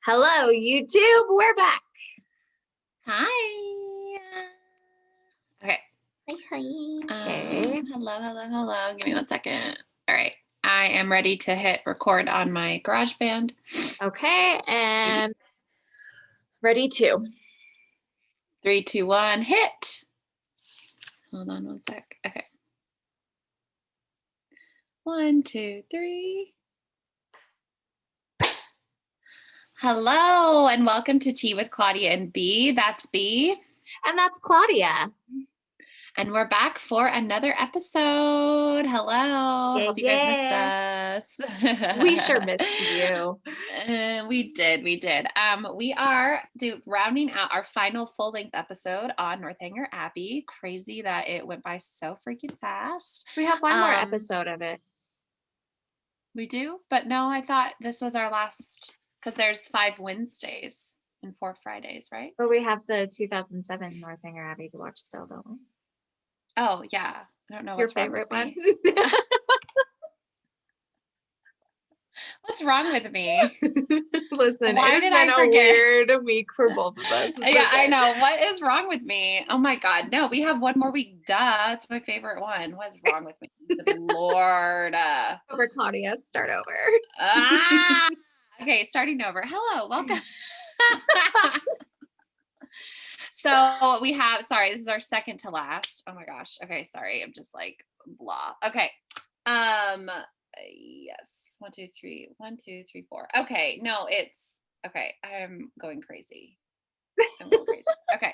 Hello, YouTube. We're back. Hi. Okay. Hi. Okay. Hello. Give me 1 second. All right. I am ready to hit record on my GarageBand. Okay, and ready to. 3, 2, 1, hit. Hold on 1 sec. Okay. 1, 2, 3. Hello, and welcome to Tea with Claudia and B. That's B. And that's Claudia. And we're back for another episode. Hello. Yeah, Hope you guys missed us. We sure missed you. We did. We are rounding out our final full-length episode on Northanger Abbey. Crazy that it went by so freaking fast. We have one more episode of it. We do? But no, I thought this was our last, because there's 5 Wednesdays and 4 Fridays, right? But we have the 2007 Northanger Abbey to watch still, don't we? Oh, yeah. I don't know Your what's wrong favorite with me. one? What's wrong with me? Listen, Why it has did been I a forget? weird week for both of us. Yeah, I know. What is wrong with me? Oh my God. No, we have one more week. Duh. It's my favorite one. What is wrong with me? Good Lord. Over Claudia, start over. Okay, starting over. Hello, welcome. So we have, sorry, this is our second to last. Oh my gosh. Okay, sorry. I'm just like blah. Okay. Yes. 1, 2, 3. 1, 2, 3, 4. Okay. No, it's okay. I'm going crazy. Okay.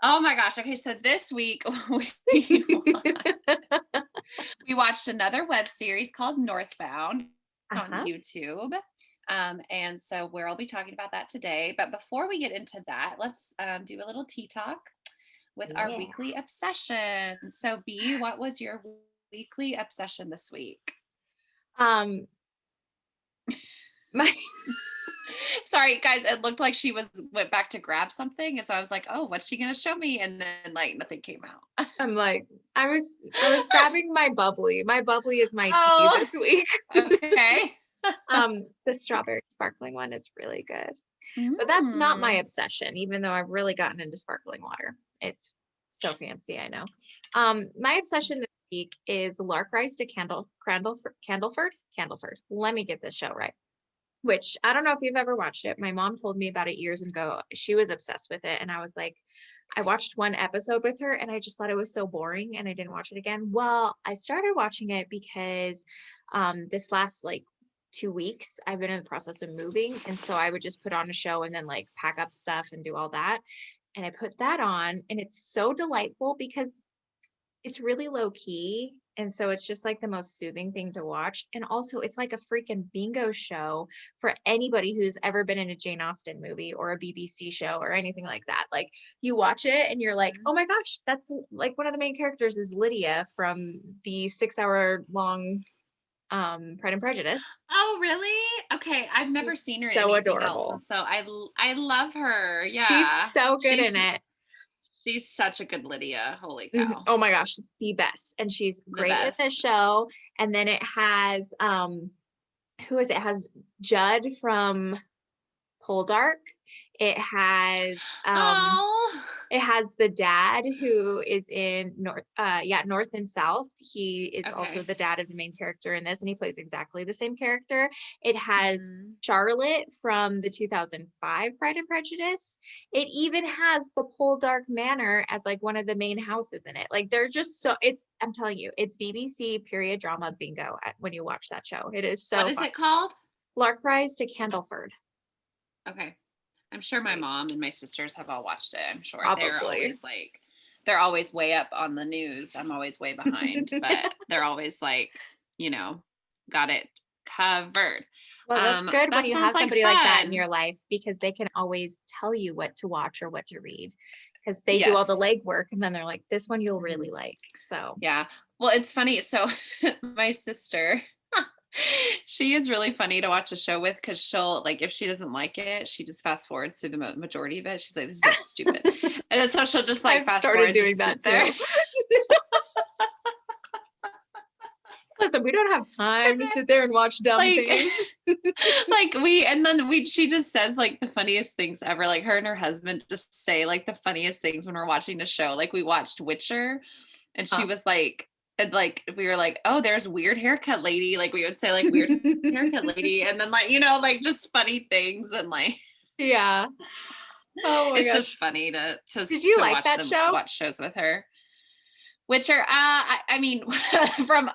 Oh my gosh. Okay. So this week we watched another web series called Northbound on YouTube. And so I'll be talking about that today. But before we get into that, let's do a little tea talk with our weekly obsession. So B, what was your weekly obsession this week? Sorry guys, it looked like she went back to grab something, and so I was like, oh, what's she gonna show me? And then like nothing came out. I'm like, I was grabbing my bubbly. My bubbly is my tea this week. Okay. The strawberry sparkling one is really good. But that's not my obsession, even though I've really gotten into sparkling water. It's so fancy, I know. My obsession this week is Lark Rise to Candleford. Let me get this show right. Which I don't know if you've ever watched it. My mom told me about it years ago. She was obsessed with it. And I was like, I watched one episode with her and I just thought it was so boring and I didn't watch it again. Well, I started watching it because this last like 2 weeks, I've been in the process of moving. And so I would just put on a show and then like pack up stuff and do all that. And I put that on and it's so delightful because it's really low key. And so it's just like the most soothing thing to watch. And also it's like a freaking bingo show for anybody who's ever been in a Jane Austen movie or a BBC show or anything like that. Like you watch it and you're like, oh my gosh, that's like one of the main characters is Lydia from the 6-hour long Pride and Prejudice. Oh, really? Okay. I've never seen her in so anything adorable. else. And so I love her. Yeah. She's so good in it. She's such a good Lydia. Holy cow. Oh my gosh, the best. And she's great in the show. And then it has who is it? It has Judd from Poldark. It has it has the dad who is in North and South. He is also the dad of the main character in this, and he plays exactly the same character. It has Charlotte from the 2005 Pride and Prejudice. It even has the Poldark Manor as like one of the main houses in it. Like they're just so I'm telling you, it's BBC period drama bingo when you watch that show. It is so What is fun. it called? Lark Rise to Candleford. Okay. I'm sure my mom and my sisters have all watched it. I'm sure Probably. they're always way up on the news. I'm always way behind, but they're always like, got it covered. Well, that's good when you have somebody like that in your life because they can always tell you what to watch or what to read because they do all the legwork and then they're like, this one you'll really like. So yeah. Well, it's funny. So my sister, she is really funny to watch a show with because she'll like if she doesn't like it, she just fast forwards through the majority of it. She's like, "This is so stupid," and then so she'll just like fast forward. Doing that too. Listen, we don't have time to sit there and watch dumb things. She just says like the funniest things ever. Like her and her husband just say like the funniest things when we're watching a show. Like we watched Witcher and she was like, and like we were like, oh, there's weird haircut lady. Like we would say like weird haircut lady. And then like, like just funny things and like, yeah. Oh my it's gosh. just funny to Did you like watch that show? Watch shows with her. Witcher, I mean,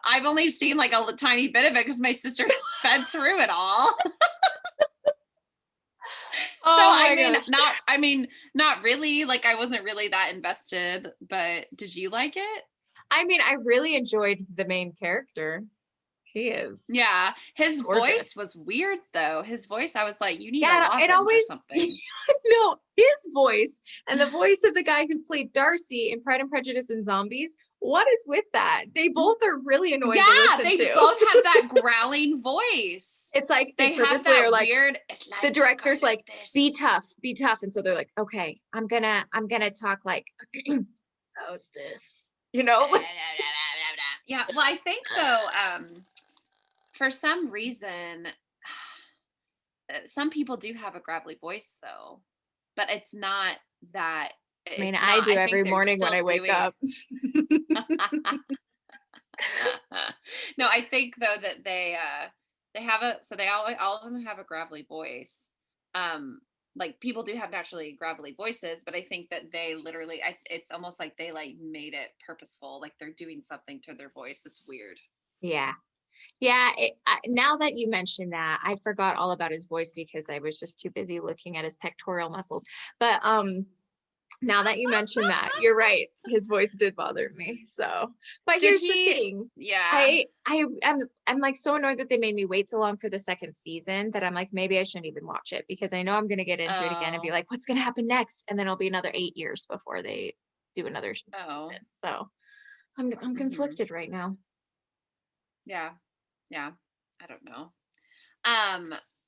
I've only seen like a tiny bit of it because my sister sped through it all. Not really. Like I wasn't really that invested, but did you like it? I mean, I really enjoyed the main character. He is. Yeah. His gorgeous. Voice was weird though. His voice, I was like, you need a lozenge or something. No, his voice and the voice of the guy who played Darcy in Pride and Prejudice and Zombies. What is with that? They both are really annoying to listen to. Yeah, they both have that growling voice. It's like they purposely are like, weird, like the director's like, be tough. And so they're like, okay, I'm gonna talk like, how's this? Yeah. Well, I think though, for some reason, some people do have a gravelly voice though, but it's not that. I mean, I do every morning when I wake up. No, I think though that they have all of them have a gravelly voice. Like people do have naturally gravelly voices, but I think that they literally, it's almost like they like made it purposeful. Like they're doing something to their voice. It's weird. Yeah. Now that you mentioned that, I forgot all about his voice because I was just too busy looking at his pectoral muscles. But now that you mentioned that, you're right. His voice did bother me. So, but here's the thing. Yeah. I'm like so annoyed that they made me wait so long for the second season that I'm like, maybe I shouldn't even watch it because I know I'm going to get into it again and be like, what's going to happen next? And then it'll be another 8 years before they do another season. So I'm conflicted right now. Yeah. I don't know.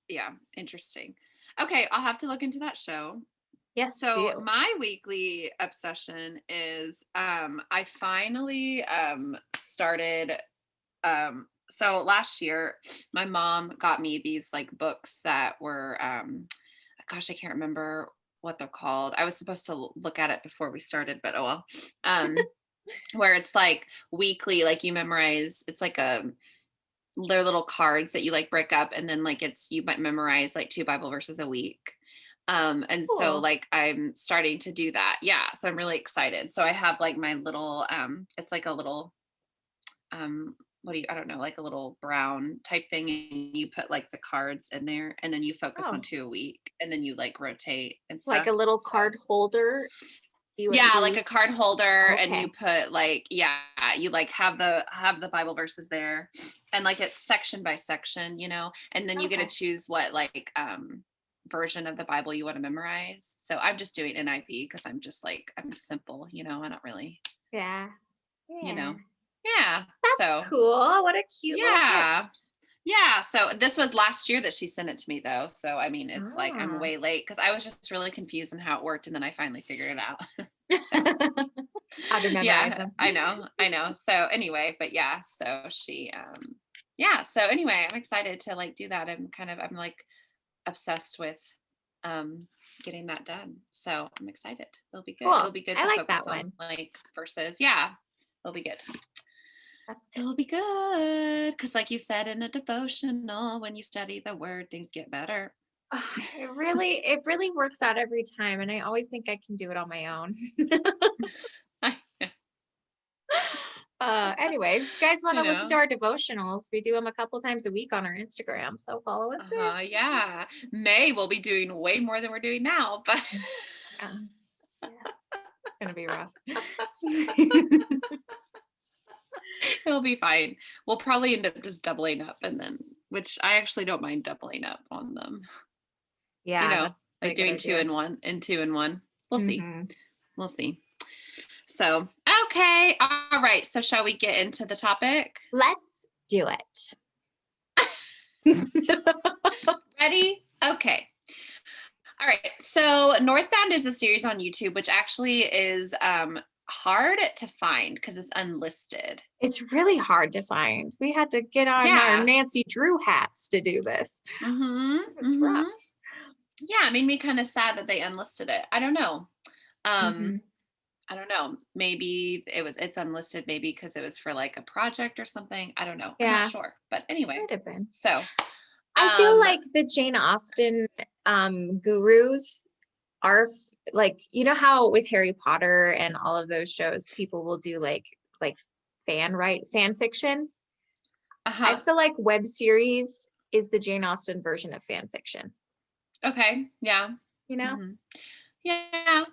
Yeah. Interesting. Okay. I'll have to look into that show. Yes. So my weekly obsession is I finally started so last year my mom got me these like books that were gosh, I can't remember what they're called. I was supposed to look at it before we started, but oh well. Where it's like weekly, like you memorize, it's like they're little cards that you like break up and then like you might memorize like 2 Bible verses a week. And cool. So like I'm starting to do that. Yeah. So I'm really excited. So I have like my little, it's like a little, I don't know, like a little brown type thing. And you put like the cards in there and then you focus on 2 a week and then you like rotate and stuff. Like a little card holder. Yeah, like a card holder. Okay. And you put like, you like have the Bible verses there and like it's section by section, and then you get to choose what like, version of the Bible you want to memorize. So I'm just doing NIV because I'm just like, I'm simple, I don't really. Yeah. Yeah. That's cool. What a cute little gift. Yeah. So this was last year that she sent it to me though. So I mean, it's like I'm way late because I was just really confused on how it worked and then I finally figured it out. How to memorize them. I know. So anyway, but yeah, so she so anyway, I'm excited to like do that. I'm like obsessed with getting that done. So I'm excited. It'll be good. Cool. It'll be good to focus on like verses. Yeah, it'll be good. It will be good because like you said in a devotional, when you study the word, things get better. It really works out every time. And I always think I can do it on my own. Anyway, if you guys want to listen to our devotionals, we do them a couple times a week on our Instagram. So follow us there. Yeah. May will be doing way more than we're doing now, but yes. It's going to be rough. It'll be fine. We'll probably end up just doubling up which I actually don't mind doubling up on them. Yeah. Like doing 2 in 1 and 2 in 1. We'll see. We'll see. So, okay. All right. So shall we get into the topic? Let's do it. Ready? Okay. All right. So Northbound is a series on YouTube, which actually is hard to find because it's unlisted. It's really hard to find. We had to get on our Nancy Drew hats to do this. It was rough. Yeah, it made me kind of sad that they unlisted it. I don't know. I don't know. Maybe it's unlisted maybe because it was for like a project or something. I don't know. I'm not sure. But anyway. Could have been. So I feel like the Jane Austen gurus are like, you know how with Harry Potter and all of those shows, people will do like fan fiction. I feel like web series is the Jane Austen version of fan fiction. Okay. Yeah. You know? Yeah.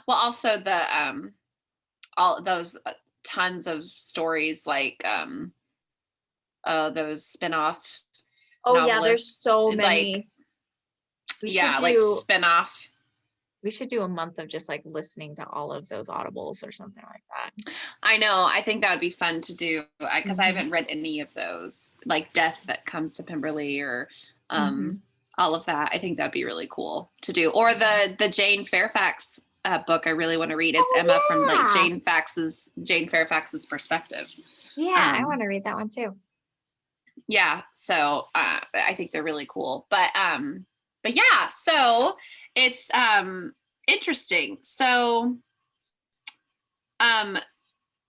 Well, also the all those tons of stories like those spin-off novelists, there's so many. Like spin-off. We should do a month of just like listening to all of those audibles or something like that. I know. I think that would be fun to do because I haven't read any of those, like Death That Comes to Pemberley or all of that. I think that'd be really cool to do. Or the Jane Fairfax book I really want to read. It's Emma from like Jane Fairfax's perspective. Yeah, I want to read that one too. Yeah, so I think they're really cool. But yeah, so it's interesting. So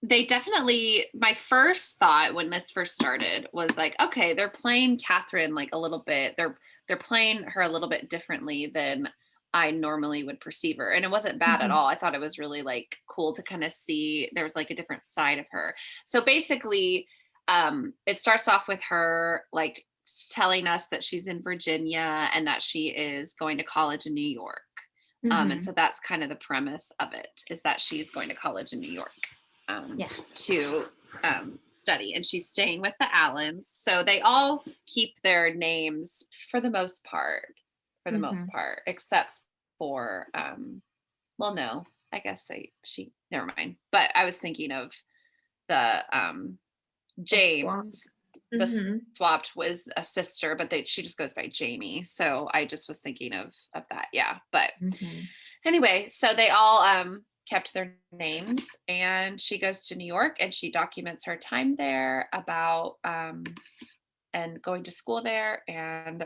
they definitely, my first thought when this first started was like, okay, they're playing Catherine like a little bit, they're playing her a little bit differently than I normally would perceive her. And it wasn't bad at all. I thought it was really like cool to kind of see there was like a different side of her. So basically, it starts off with her like telling us that she's in Virginia and that she is going to college in New York. And so that's kind of the premise of it, is that she's going to college in New York to study, and she's staying with the Allens. So they all keep their names for the most part, except for, well, no, I guess never mind. But I was thinking of the James, the swapped was a sister, but she just goes by Jamie. So I just was thinking of that. Yeah. But anyway, so they all kept their names, and she goes to New York and she documents her time there about and going to school there. And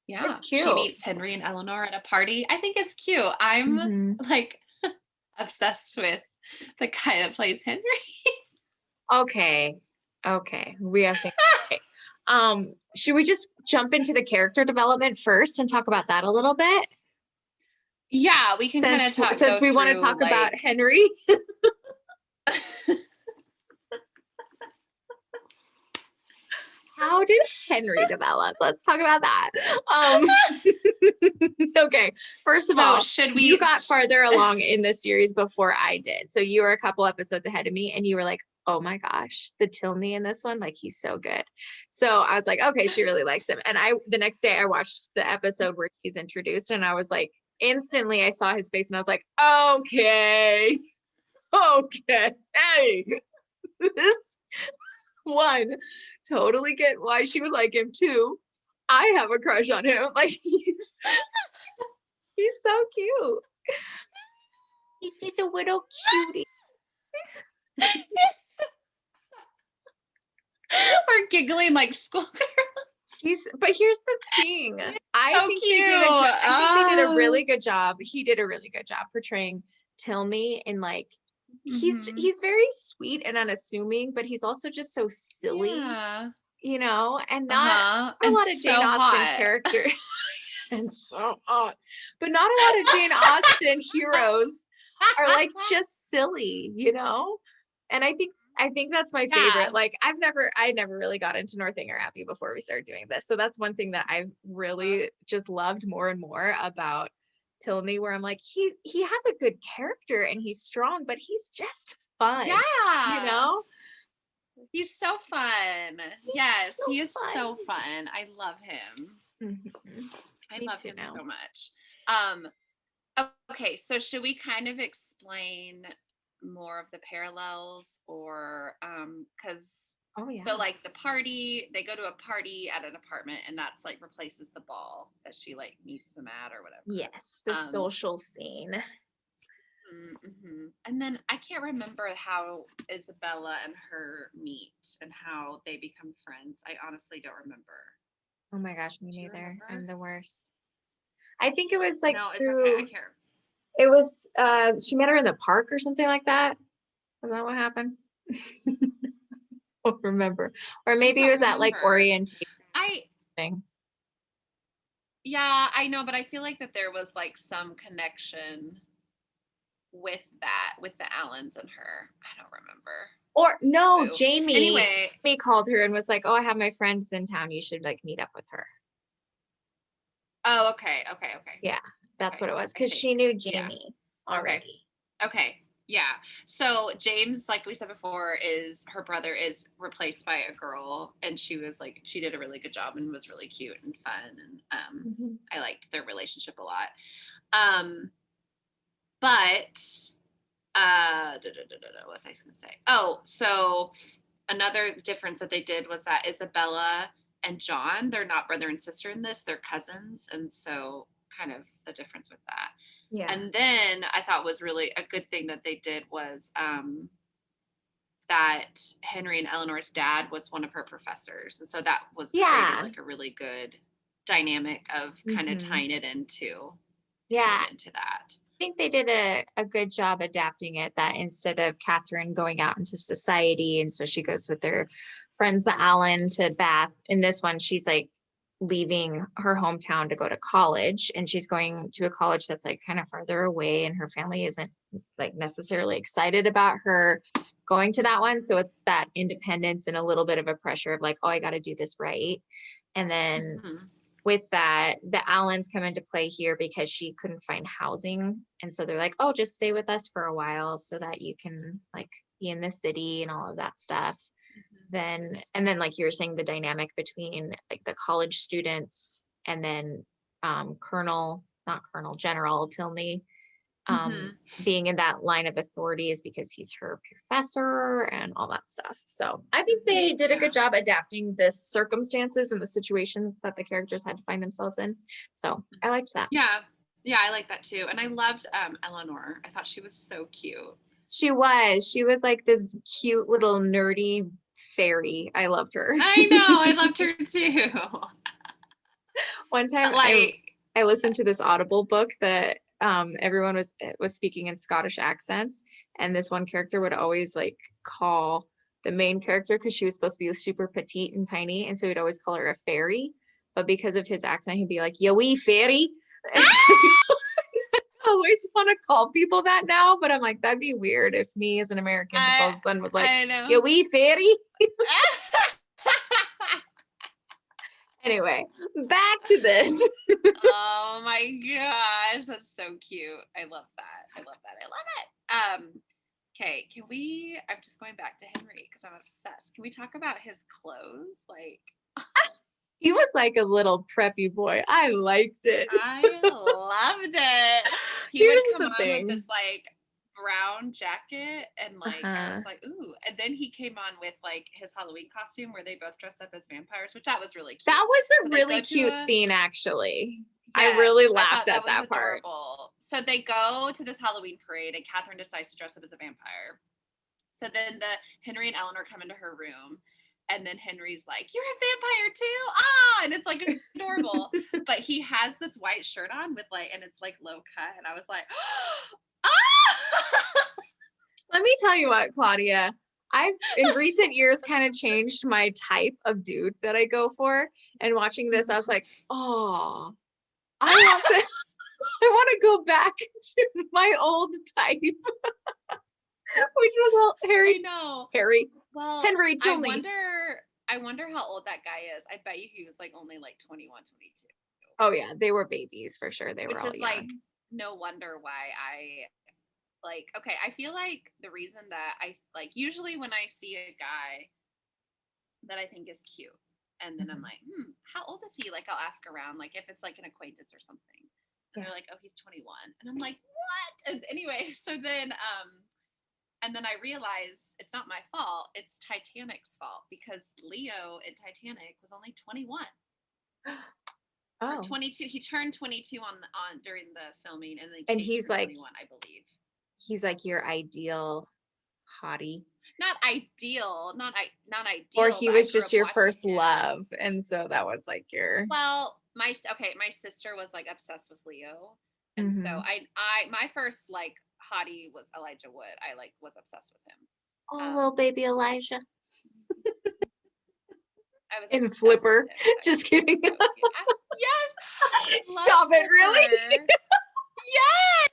yeah, it's cute. She meets Henry and Eleanor at a party. I think it's cute. I'm like obsessed with the guy that plays Henry. Okay. We have things. Okay. Should we just jump into the character development first and talk about that a little bit? Yeah, we can kind of talk. Since we want to talk about Henry. How did Henry develop? Let's talk about that. Okay. First of all, you got farther along in the series before I did. So you were a couple episodes ahead of me, and you were like, oh my gosh, the Tilney in this one, like he's so good. So I was like, okay, she really likes him. And the next day I watched the episode where he's introduced, and I was like, instantly I saw his face and I was like, okay, hey, this one, totally get why she would like him too. I have a crush on him. Like he's so cute. He's just a little cutie. We're giggling like schoolgirls. But here's the thing. I think they did a really good job. He did a really good job portraying Tilney, and like he's very sweet and unassuming, but he's also just so silly, you know, and not a lot of Jane Austen characters. And so hot. But not a lot of Jane Austen heroes are like just silly, you know? And I think that's my favorite. Like I never really got into Northanger Abbey before we started doing this. So that's one thing that I've really just loved more and more about Tilney, where I'm like, he has a good character and he's strong, but he's just fun. Yeah. You know? He's so fun. He is so fun. I love him. I love him so much. Okay, so should we kind of explain more of the parallels, or because so like the party, they go to a party at an apartment, and that's like replaces the ball that she like meets them at or whatever. Yes, the social scene. Mm-hmm. And then I can't remember how Isabella and her meet and how they become friends. I honestly don't remember. Oh my gosh, me Do you neither. remember? I'm the worst. I think it was like No, it's okay. I through, can't. it was, she met her in the park or something like that. Is that what happened? I don't remember. Or I maybe it don't was at like remember. orientation I thing. Yeah, I know, but I feel like that there was like some connection with the Allens and her. I don't remember. Or no, Boo. Jamie Anyway, called her and was like, "Oh, I have my friends in town. You should like meet up with her." oh, okay. Yeah, that's what Okay. it was I because think. she knew Yeah. Jamie Okay. already. Okay. Yeah. So James, like we said before, is her brother is replaced by a girl, and she did a really good job and was really cute and fun, and Mhm. I liked their relationship a lot. Um, but what was I going to say? Oh, so another difference that they did was that Isabella and John, they're not brother and sister in this, they're cousins, and so kind of the difference with that. Yeah. And then I thought was really a good thing that they did was that Henry and Eleanor's dad was one of her professors. And so that was created Yeah. like a really good dynamic of kind of Hmm. tying it into Yeah. that. I think they did a good job adapting it that instead of Catherine going out into society, and so she goes with their friends, the Allen, to Bath. In this one, she's like leaving her hometown to go to college, and she's going to a college that's like kind of farther away, and her family isn't like necessarily excited about her going to that one. So it's that independence and a little bit of a pressure of like, oh, I got to do this right. And then Mm-hmm. with that, the Allens come into play here because she couldn't find housing. And so they're like, oh, just stay with us for a while so that you can like be in the city and all of that stuff. Then, and then like you were saying, the dynamic between like the college students and then not Colonel, General Tilney Mm-hmm. being in that line of authority is because he's her professor and all that stuff. So I think Mm-hmm. they did a Yeah. good job adapting the circumstances and the situations that the characters had to find themselves in. So I liked that. Yeah. Yeah, I like that too. And I loved Eleanor. I thought she was so cute. She was like this cute little nerdy fairy. I loved her. I know, I loved her too. One time Like, I listened to this Audible book that everyone was speaking in Scottish accents, and this one character would always like call the main character because she was supposed to be super petite and tiny, and so he'd always call her a fairy. But because of his accent, he'd be like, "Ya wee fairy." I always want to call people that now, but I'm like, that'd be weird if me as an American just all I of a sudden was like, I "Ya know. wee fairy." Anyway, back to this. Oh my gosh, that's so cute. I love that. I love that. I love it. Okay, I'm just going back to Henry because I'm obsessed. Can we talk about his clothes? Like, He was like a little preppy boy. I liked it. I loved it. He would Here's come the on with this thing. like brown jacket and like I was Uh-huh. like, ooh. And then he came on with like his Halloween costume where they both dressed up as vampires, which that was really cute. That was So a they go really to cute a scene, actually. I Yes, really I thought laughed that at was that part. adorable. So they go to this Halloween parade, and Catherine decides to dress up as a vampire. So then the Henry and Eleanor come into her room, and then Henry's like, "You're a vampire too!" Ah, and it's like adorable. But he has this white shirt on with like, and it's like low cut, and I was like, "Ah!" Let me tell you what, Claudia. I've in recent years kind of changed my type of dude that I go for. And watching this, I was like, oh, I want to I want to go back to my old type, which was I know. Well, Henry Tilney. I wonder how old that guy is. I bet you he was like only like 21, 22. Oh yeah, they were babies for sure. They were Which all is like young. no wonder why I like okay, I feel like the reason that I like usually when I see a guy that I think is cute and then I'm Mhm. like, how old is he? Like I'll ask around, like if it's like an acquaintance or something. And Yeah. they're like, oh, he's 21. And I'm like, what? And anyway, so then and then I realize it's not my fault. It's Titanic's fault because Leo in Titanic was only 21 or Oh, 22. He turned 22 on during the filming and they and Kate he's turned like 21, I believe. he's like your ideal hottie. Not ideal, not ideal. Or he but was I grew just up your watching first him. love. And so that was like your Well, my sister was like obsessed with Leo. And so my first like hottie was Elijah Wood. I like was obsessed with him. oh, little baby Elijah. I was In Flipper. Just kidding. So yes. Stop it, really? Yes.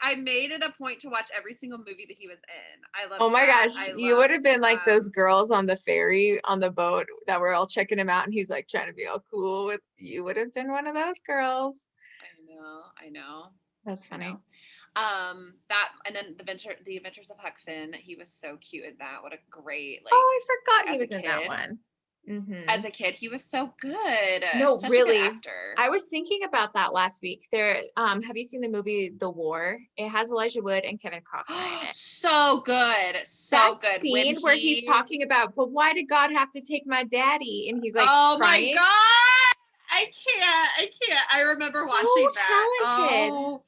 I made it a point to watch every single movie that he was in. I love. Oh my gosh, you would have been like those girls on the ferry on the boat that were all checking him out, and he's like trying to be all cool with. You would have been one of those girls. I know. That's funny. That and then the Adventures of Huck Finn. He was so cute in that. What a great like. Oh, I forgot he was in that one. As a kid, he was so good. No, Such really. a good actor. I was thinking about that last week. There, have you seen the movie The War? It has Elijah Wood and Kevin Costner in it. So good. So that good. Scene where he's talking about, but why did God have to take my daddy? And he's like, oh crying. My God. I can't. I remember watching that. Talented. Oh,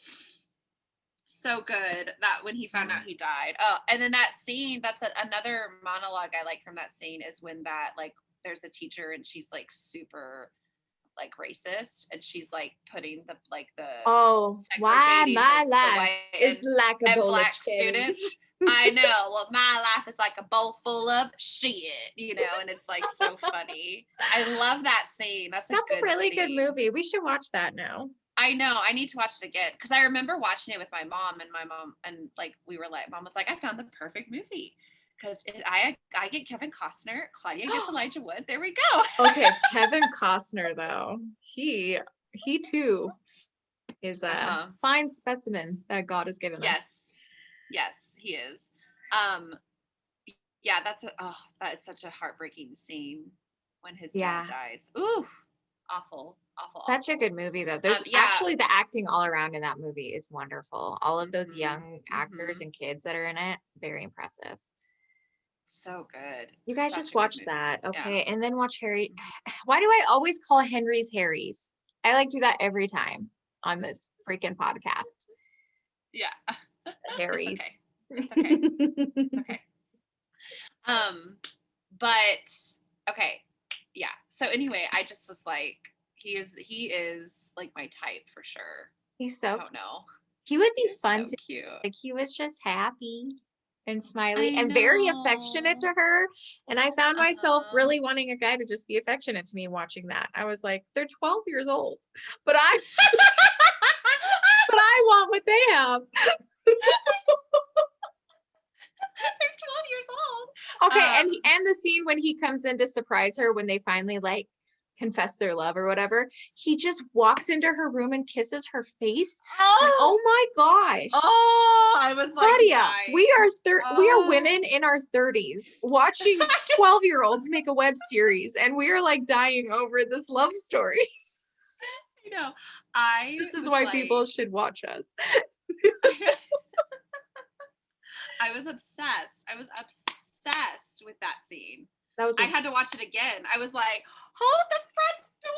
so good. That when he found out he died. Oh, and then that scene, that's another monologue I like from that scene is when that like there's a teacher and she's like super like racist and she's like putting the why my life is like a bowl of students. I know. Well, my life is like a bowl full of shit, you know, and it's like so funny. I love that scene. That's a really good movie. We should watch that now. I know. I need to watch it again because I remember watching it with my mom and like we were like, mom was like, I found the perfect movie because I get Kevin Costner, Claudia gets Elijah Wood. There we go. Okay, Kevin Costner though, he too is a fine specimen that God has given us. Yes, he is. Yeah, that is such a heartbreaking scene when his dad dies. Ooh, awful. Such a good movie though. There's actually the acting all around in that movie is wonderful. All of those young actors and kids that are in it, very impressive. So good. You guys just watch that. Okay. Yeah. And then watch Harry. Why do I always call Henry's Harry's? I like do that every time on this freaking podcast. Yeah. Harry's. It's okay. It's okay. But okay. Yeah. So anyway, I just was like, he is like my type for sure. He's so I don't know. He would be fun so to cute. Like he was just happy and smiley and very affectionate to her. And I found myself really wanting a guy to just be affectionate to me watching that. I was like, they're 12 years old, but I want what they have. They're 12 years old. Okay, and the scene when he comes in to surprise her when they finally like confess their love or whatever, he just walks into her room and kisses her face. Oh my gosh. Oh, I was like, Claudia, we are women in our 30s watching 12-year-olds make a web series, and we are like dying over this love story. You know, this is why people should watch us. I was obsessed. With that scene. I had to watch it again. I was like, hold the front door.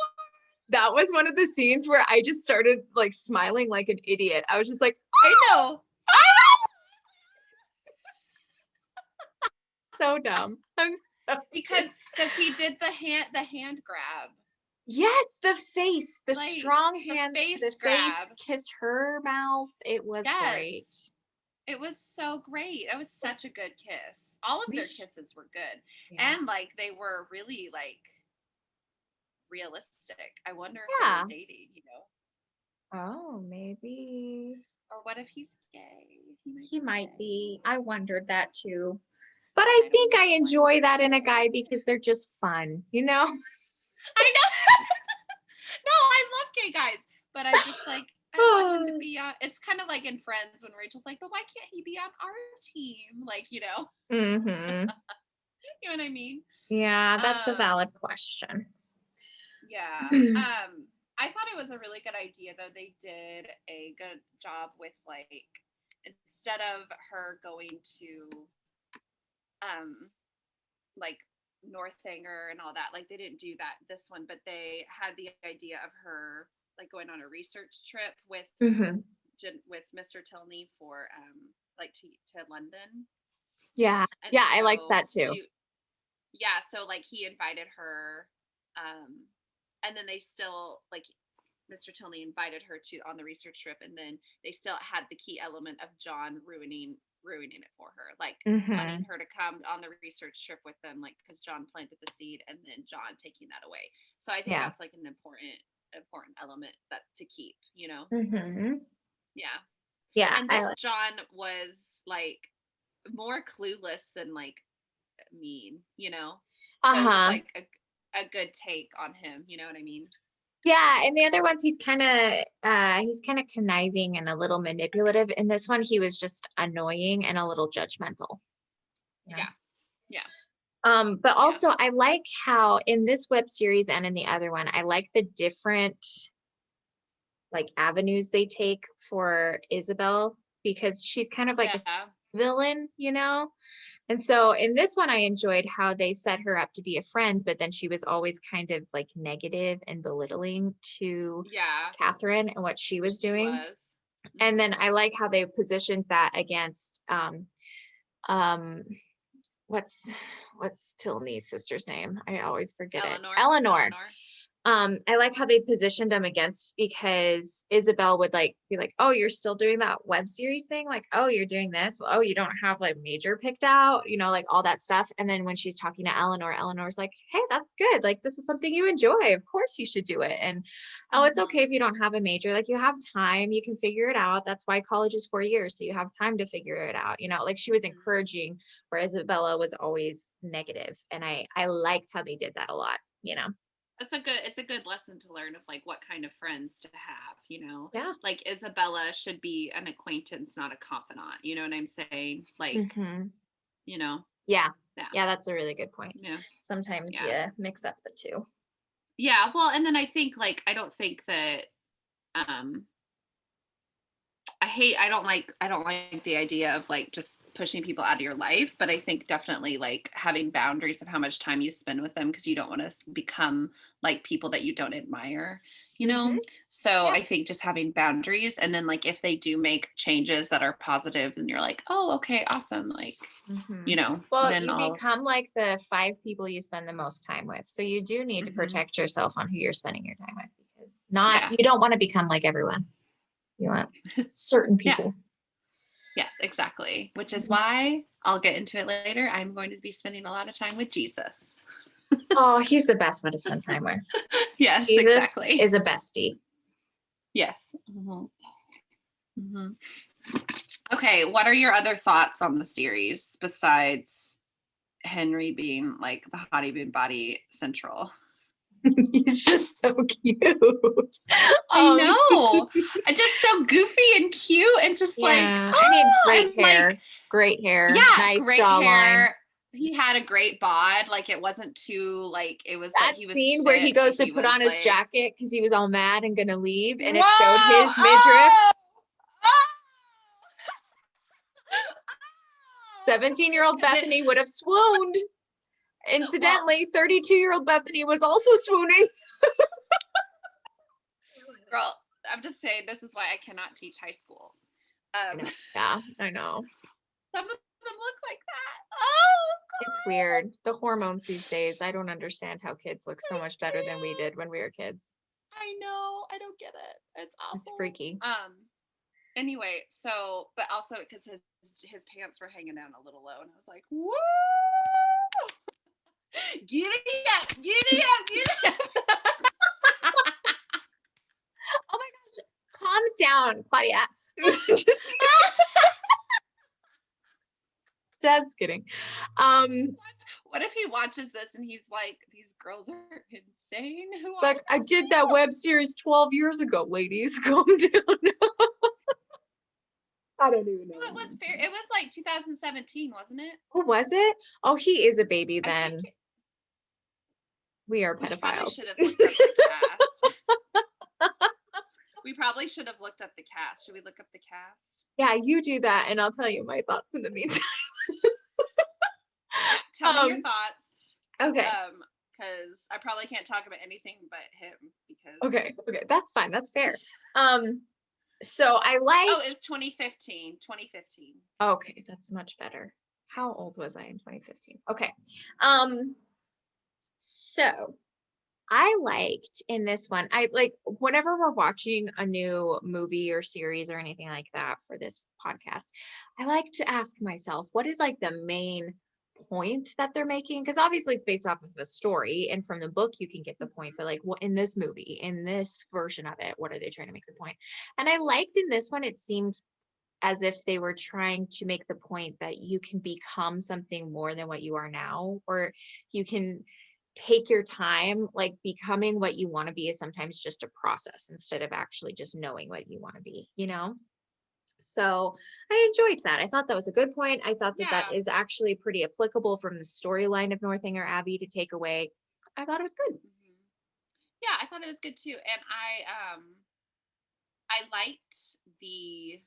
That was one of the scenes where I just started like smiling like an idiot. I was just like, I know. So dumb. I'm so because he did the hand grab. Yes, the face, the like, strong hand, the face grab. Kissed her mouth. It was great. It was so great. It was such a good kiss. All of their kisses were good. Yeah. And like they were really like realistic. I wonder if they were dating, you know. Oh, maybe. Or what if he's gay? He might be. I wondered that too. But I think I enjoy that in a guy because they're just fun, you know? I know. No, I love gay guys. But I just like I want him to be on. It's kind of like in Friends when Rachel's like, but why can't he be on our team? Like, you know. Mm-hmm. You know what I mean? Yeah, that's a valid question. Yeah. I thought it was a really good idea, though. They did a good job with like instead of her going to like Northanger and all that, like they didn't do that this one, but they had the idea of her like going on a research trip with with Mr. Tilney for like to London. Yeah. And Yeah, I liked that too. So like he invited her, and then they still like Mr. Tilney invited her to on the research trip, and then they still had the key element of John ruining it for her, like wanting her to come on the research trip with them, like because John planted the seed, and then John taking that away. So I think that's like an important element that to keep, you know. Yeah. And this John was like more clueless than like mean, you know. So it was like a good take on him, you know what I mean? Yeah, and the other ones he's kind of conniving and a little manipulative. In this one, he was just annoying and a little judgmental. You know? Yeah. But also I like how in this web series and in the other one, I like the different like avenues they take for Isabel, because she's kind of like a villain, you know? And so in this one, I enjoyed how they set her up to be a friend, but then she was always kind of like negative and belittling to Catherine and what she was doing. And then I like how they positioned that against what's Tilney's sister's name? I always forget it. Eleanor. I like how they positioned them against, because Isabel would like be like, oh, you're still doing that web series thing, like, oh, you're doing this, well, oh, you don't have like major picked out, you know, like all that stuff. And then when she's talking to Eleanor's like, hey, that's good, like this is something you enjoy, of course you should do it. And oh, it's okay if you don't have a major, like you have time, you can figure it out, that's why college is 4 years, so you have time to figure it out, you know, like she was encouraging, where Isabella was always negative. And I liked how they did that a lot, you know. It's a good lesson to learn of like what kind of friends to have, you know. Yeah. Like Isabella should be an acquaintance, not a confidant. You know what I'm saying? Like, you know. Yeah, that's a really good point. Yeah. Sometimes you mix up the two. Yeah. Well, and then I think like I don't think that I don't like the idea of like just pushing people out of your life, but I think definitely like having boundaries of how much time you spend with them, because you don't want to become like people that you don't admire, you know? So I think just having boundaries, and then like if they do make changes that are positive and you're like, oh, okay, awesome. Like, you know, well, then you become like the 5 people you spend the most time with. So you do need to protect yourself on who you're spending your time with, because you don't want to become like everyone. You want certain people. Yes, exactly. Which is why I'll get into it later. I'm going to be spending a lot of time with Jesus. Oh, he's the best one to spend time with. Yes, Jesus exactly. is a bestie. Yes. Okay, what are your other thoughts on the series besides Henry being like the Hottie Bin Body central? He's just so cute. I know. And just so goofy and cute, and just great hair. Yeah, nice great jawline. hair. He had a great bod. Like it wasn't too like it was that like he was scene fit, where he goes to put on his jacket because he was all mad and gonna leave, and it showed his midriff. 17-year-old Bethany would have swooned. Incidentally, 32-year-old Bethany was also swooning. Girl, I'm just saying, this is why I cannot teach high school. Yeah, I know. Some of them look like that. Oh, God. It's weird. The hormones these days. I don't understand how kids look so much better than we did when we were kids. I know. I don't get it. It's awful. It's freaky. Anyway, so, but also because his pants were hanging down a little low, and I was like, whoa! Giddy up, giddy up, giddy up. Oh my gosh. Calm down, Claudia. Just kidding. What if he watches this and he's like, these girls are insane? Like, I did that web series 12 years ago, ladies. Calm down. I don't even know. No, it was fair. It was like 2017, wasn't it? Oh, was it? Oh, he is a baby then. We are pedophiles. We probably should have looked up the cast. Should we look up the cast? Yeah, you do that, and I'll tell you my thoughts in the meantime. Tell me your thoughts. Okay. Because I probably can't talk about anything but him. Because okay, that's fine. That's fair. So I Oh, liked. it was 2015. 2015. Okay, that's much better. How old was I in 2015? Okay. So I liked in this one, I like whenever we're watching a new movie or series or anything like that for this podcast, I like to ask myself, what is like the main point that they're making? Because obviously it's based off of a story, and from the book you can get the point, but like what in this movie, in this version of it, what are they trying to make the point? And I liked in this one, it seemed as if they were trying to make the point that you can become something more than what you are now, or you can take your time. Like becoming what you want to be is sometimes just a process instead of actually just knowing what you want to be, you know? So I enjoyed that. I thought that was a good point. I thought that that Yeah. is actually pretty applicable from the storyline of Northanger Abbey to take away. I thought it was good. Mhm. Yeah, I thought it was good too. And I liked I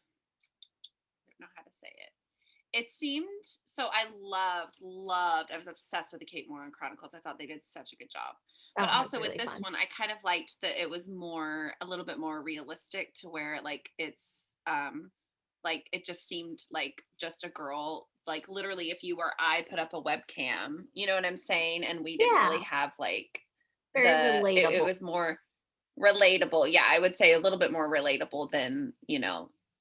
don't know how to say it. It seemed so loved. I was obsessed with the Kate Moran Chronicles. I thought they did such a good job. But Oh, that's also with really this fun. one, I kind of liked that it was a little bit more realistic to where like it's like it just seemed like just a girl, like literally if you or I put up a webcam, you know what I'm saying? And we didn't really Yeah, have like very it relatable. was more relatable. Yeah, I would say a little bit more relatable than,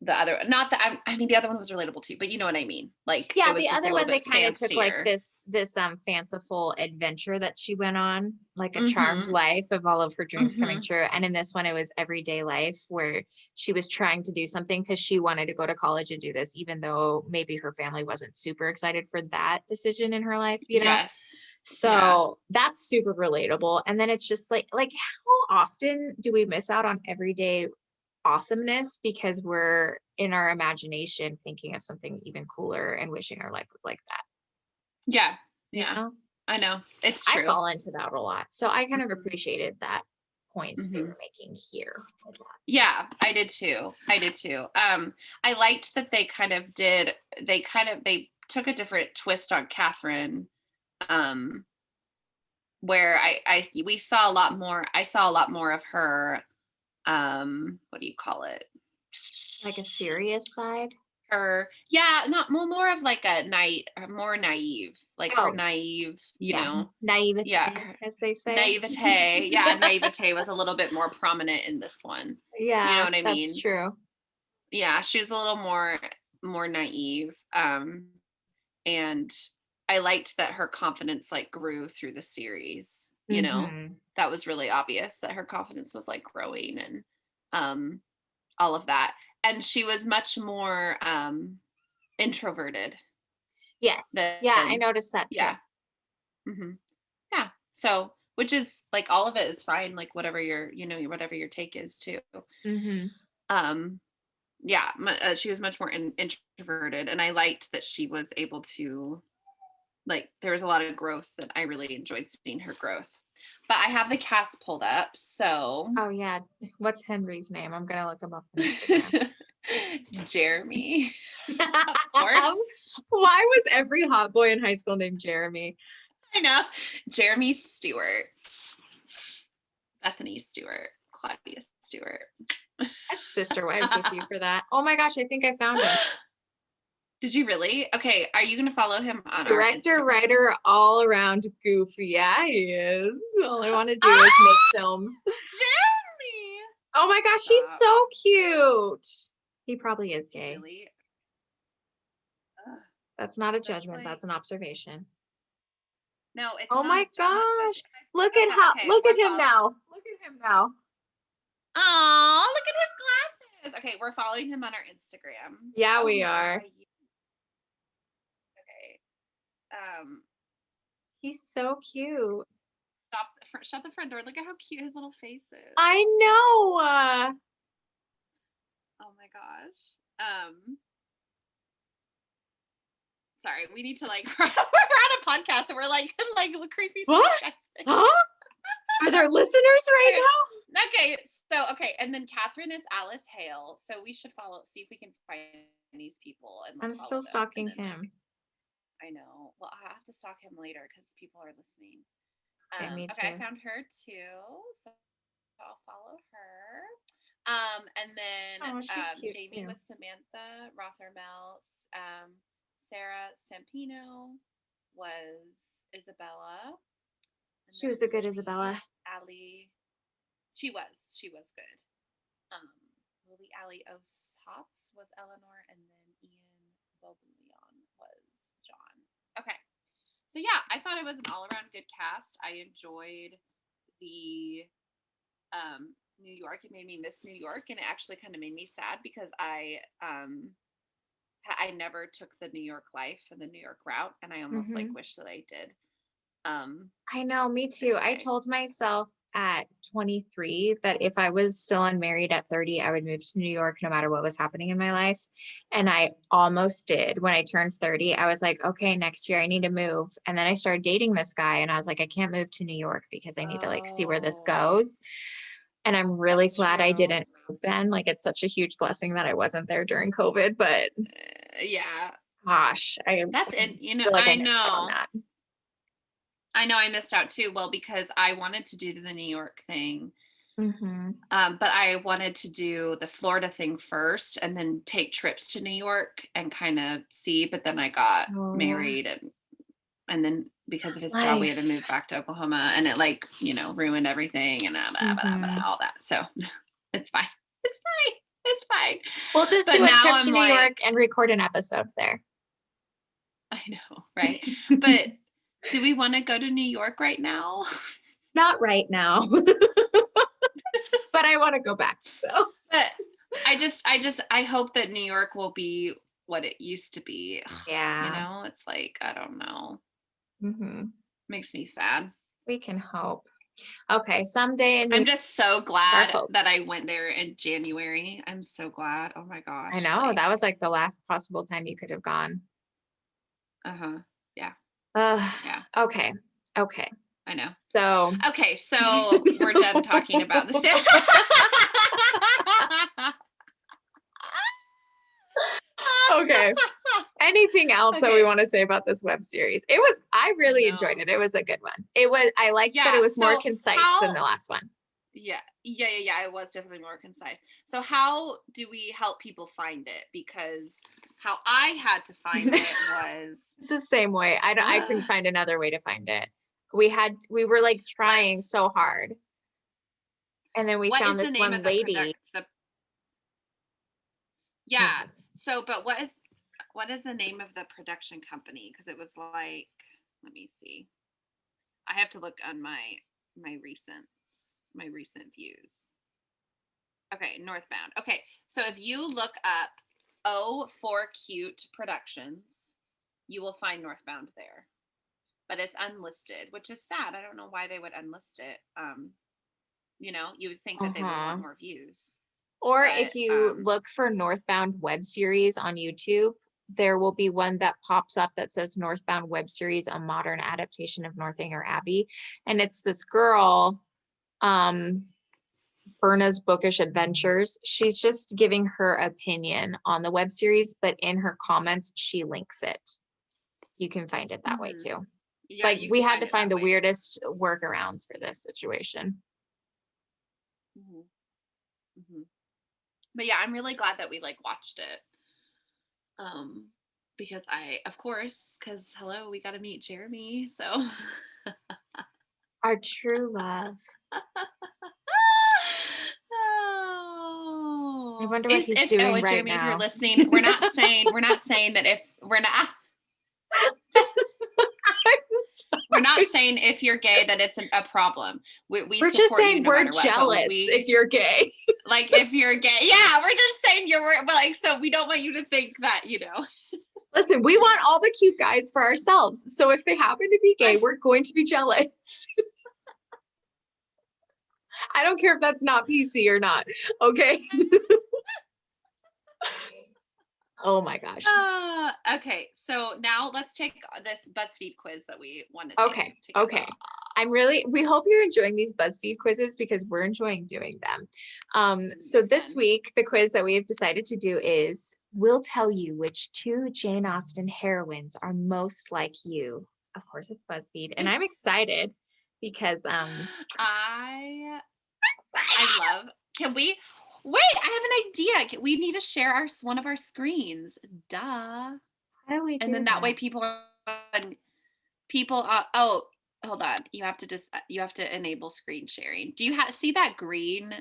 the other, not that I mean the other one was relatable too, but you know what I mean? Like it Yeah, was the just a other little one, they bit kinda took, like, fancier. this fanciful adventure that she went on, like a charmed Mhm. life of all of her dreams coming Mhm. true, and in this one, it was everyday life where she was trying to do something because she wanted to go to college and do this, even though maybe her family wasn't super excited for that decision in her life, you know? Yes. Yeah. So, that's super relatable, and then it's just like, how often do we miss out on everyday awesomeness because we're in our imagination thinking of something even cooler and wishing our life was like that, Yeah. you Yeah. know? I know. It's I true. fall into that a lot. So I kind of Mhm. appreciated that point they Mhm. were making here a lot. Yeah, I did too. I did too. I liked that they took a different twist on Catherine. Um, where we saw a lot more. I saw a lot more of her. What do you call it? Like a serious side. Her, yeah, not more of like more naive, like her Oh, naive, yeah. yeah, Naivete, her as they say. naivete. Yeah, naivete was a little bit more prominent in this one. You know Yeah, what I that's mean? true. Yeah, she was a little more naive. And I liked that her confidence like grew through the series, you know. Hmm. That was really obvious that her confidence was like growing and um all of that. And she was much more introverted Yes. Yeah, I than noticed that too. yeah. Hmm. Yeah. So, which is like all of it is fine, like whatever whatever your take is too. Hmm. Um yeah, she was much more introverted, and I liked that she was able to, like, there was a lot of growth that I really enjoyed seeing her growth. But I have the cast pulled up, so Oh yeah. What's Henry's name? I'm gonna look him up on Instagram. Jeremy, of Why course. was every hot boy in high school named Jeremy? I know. Jeremy Stewart, Bethany Stewart, Claudia Stewart. I had sister wives with you for that. Oh my gosh, I think I found him. Did you really? Okay, are you going to follow him on our Director, Instagram? writer, all around goofy. Yeah, he is. All I want to do is make Ah, films. Jeremy! Oh my gosh, he's Stop. so cute. He probably is Is he gay. really? Ugh, That's not a that's judgment, like that's an observation. no, it's Oh not my a I'm not judging. gosh. Look at Okay, how okay, look we're at him following. now. Look at him now. Oh, look at his glasses. Okay, we're following him on our Instagram. Yeah, Oh, we he's are. IU. Okay. He's so cute. Shut the front door. Look at how cute his little face is. I know. Oh my gosh. Sorry, we need to like we're on a podcast and we're like creepy What? podcast. Huh? Are there listeners right Okay. now? Okay, so okay, and then Catherine is Alice Hale, so we should see if we can find these people and like I'm follow still them, and stalking then like him. I know. Well, I have to stalk him later because people are listening. Okay, me Okay, I too. found her too, so I'll follow her. And then Oh, she's cute Jamie too. was Samantha Rothermel. Sarah Stampino was Isabella. And She then was a good Lily Isabella. Ali. She was good. Lily Ali Oshots was Eleanor, and then Ian Bobleon was John. Okay. So yeah, I thought it was an all-around good cast. I enjoyed the New York. It made me miss New York, and it actually kind of made me sad because I never took the New York life and the New York route, and I almost like wish that I did. I know, me too. I Anyway. told myself at 23 that if I was still unmarried at 30, I would move to New York no matter what was happening in my life. And I almost did. When I turned 30, I was like, okay, next year I need to move. And then I started dating this guy and I was like, I can't move to New York because I need to like see where this goes. And I'm really That's glad I true. didn't move then. Like it's such a huge blessing that I wasn't there during COVID, but yeah, gosh, that's it. You know, feel like I I missed out on know. that. I know I missed out too. Well, because I wanted to do the New York thing. Mm-hmm. But I wanted to do the Florida thing first and then take trips to New York and kind of see. But then I got Oh, yeah. married and then because of his job, we had to Life. move back to Oklahoma, and it like, ruined everything and all that. So it's fine. It's fine. It's fine. We'll just But do a now trip I'm to New like, York and record an episode there. I know, right? But do we want to go to New York right now? Not right now. But I want to go back. So. But I hope that New York will be what it used to be. Yeah. It's like, I don't know. Mm-hmm. Makes me sad. We can hope. Okay, someday in New I'm York, just so our glad hope. that I went there in January. I'm so glad. Oh my gosh. I know that was like the last possible time you could have gone. Uh-huh. Yeah. Yeah. Okay. Okay. I know. So. Okay, so we're done talking about the state. Okay. Anything else that we want to say about this web series? I really enjoyed it. It was a good one. I liked that it was more concise than the last one. Yeah. It was definitely more concise. So how do we help people find it? Because how I had to find it was it's the same way. I couldn't find another way to find it. We were like trying so hard. And then we found this one lady. Yeah. So, but what is the name of the production company? Because it was like, let me see. I have to look on my recent views. Okay, Northbound. Okay, so if you look up O4 Cute Productions, you will find Northbound there. But it's unlisted, which is sad. I don't know why they would unlist it. You would think that they would want more views. Or if you look for Northbound web series on YouTube, there will be one that pops up that says Northbound web series, a modern adaptation of Northanger Abbey. And it's this girl, Berna's Bookish Adventures. She's just giving her opinion on the web series, but in her comments, she links it. So you can find it that way too. Yeah, like we had to find the weirdest workarounds for this situation. But yeah, I'm really glad that we like watched it. Because hello, we got to meet Jeremy. So our true love. Oh, I wonder what he's doing right Jeremy, now. If you're listening, we're not saying that if we're not. We're not saying if you're gay that it's a problem. We're just saying we're no jealous if you're gay. Like if you're gay, yeah, we're just saying but like, so we don't want you to think that, Listen, we want all the cute guys for ourselves. So if they happen to be gay, we're going to be jealous. I don't care if that's not PC or not. Okay. Oh my gosh. Okay, so now let's take this BuzzFeed quiz that we wanted to take. Okay. We hope you're enjoying these BuzzFeed quizzes because we're enjoying doing them. So this week, the quiz that we have decided to do is, we'll tell you which 2 Jane Austen heroines are most like you. Of course, it's BuzzFeed. And I'm excited because I love, wait, I have an idea. We need to share one of our screens. Duh. How do we do And then that way people, oh, hold on. You have to enable screen sharing. Do you see that green,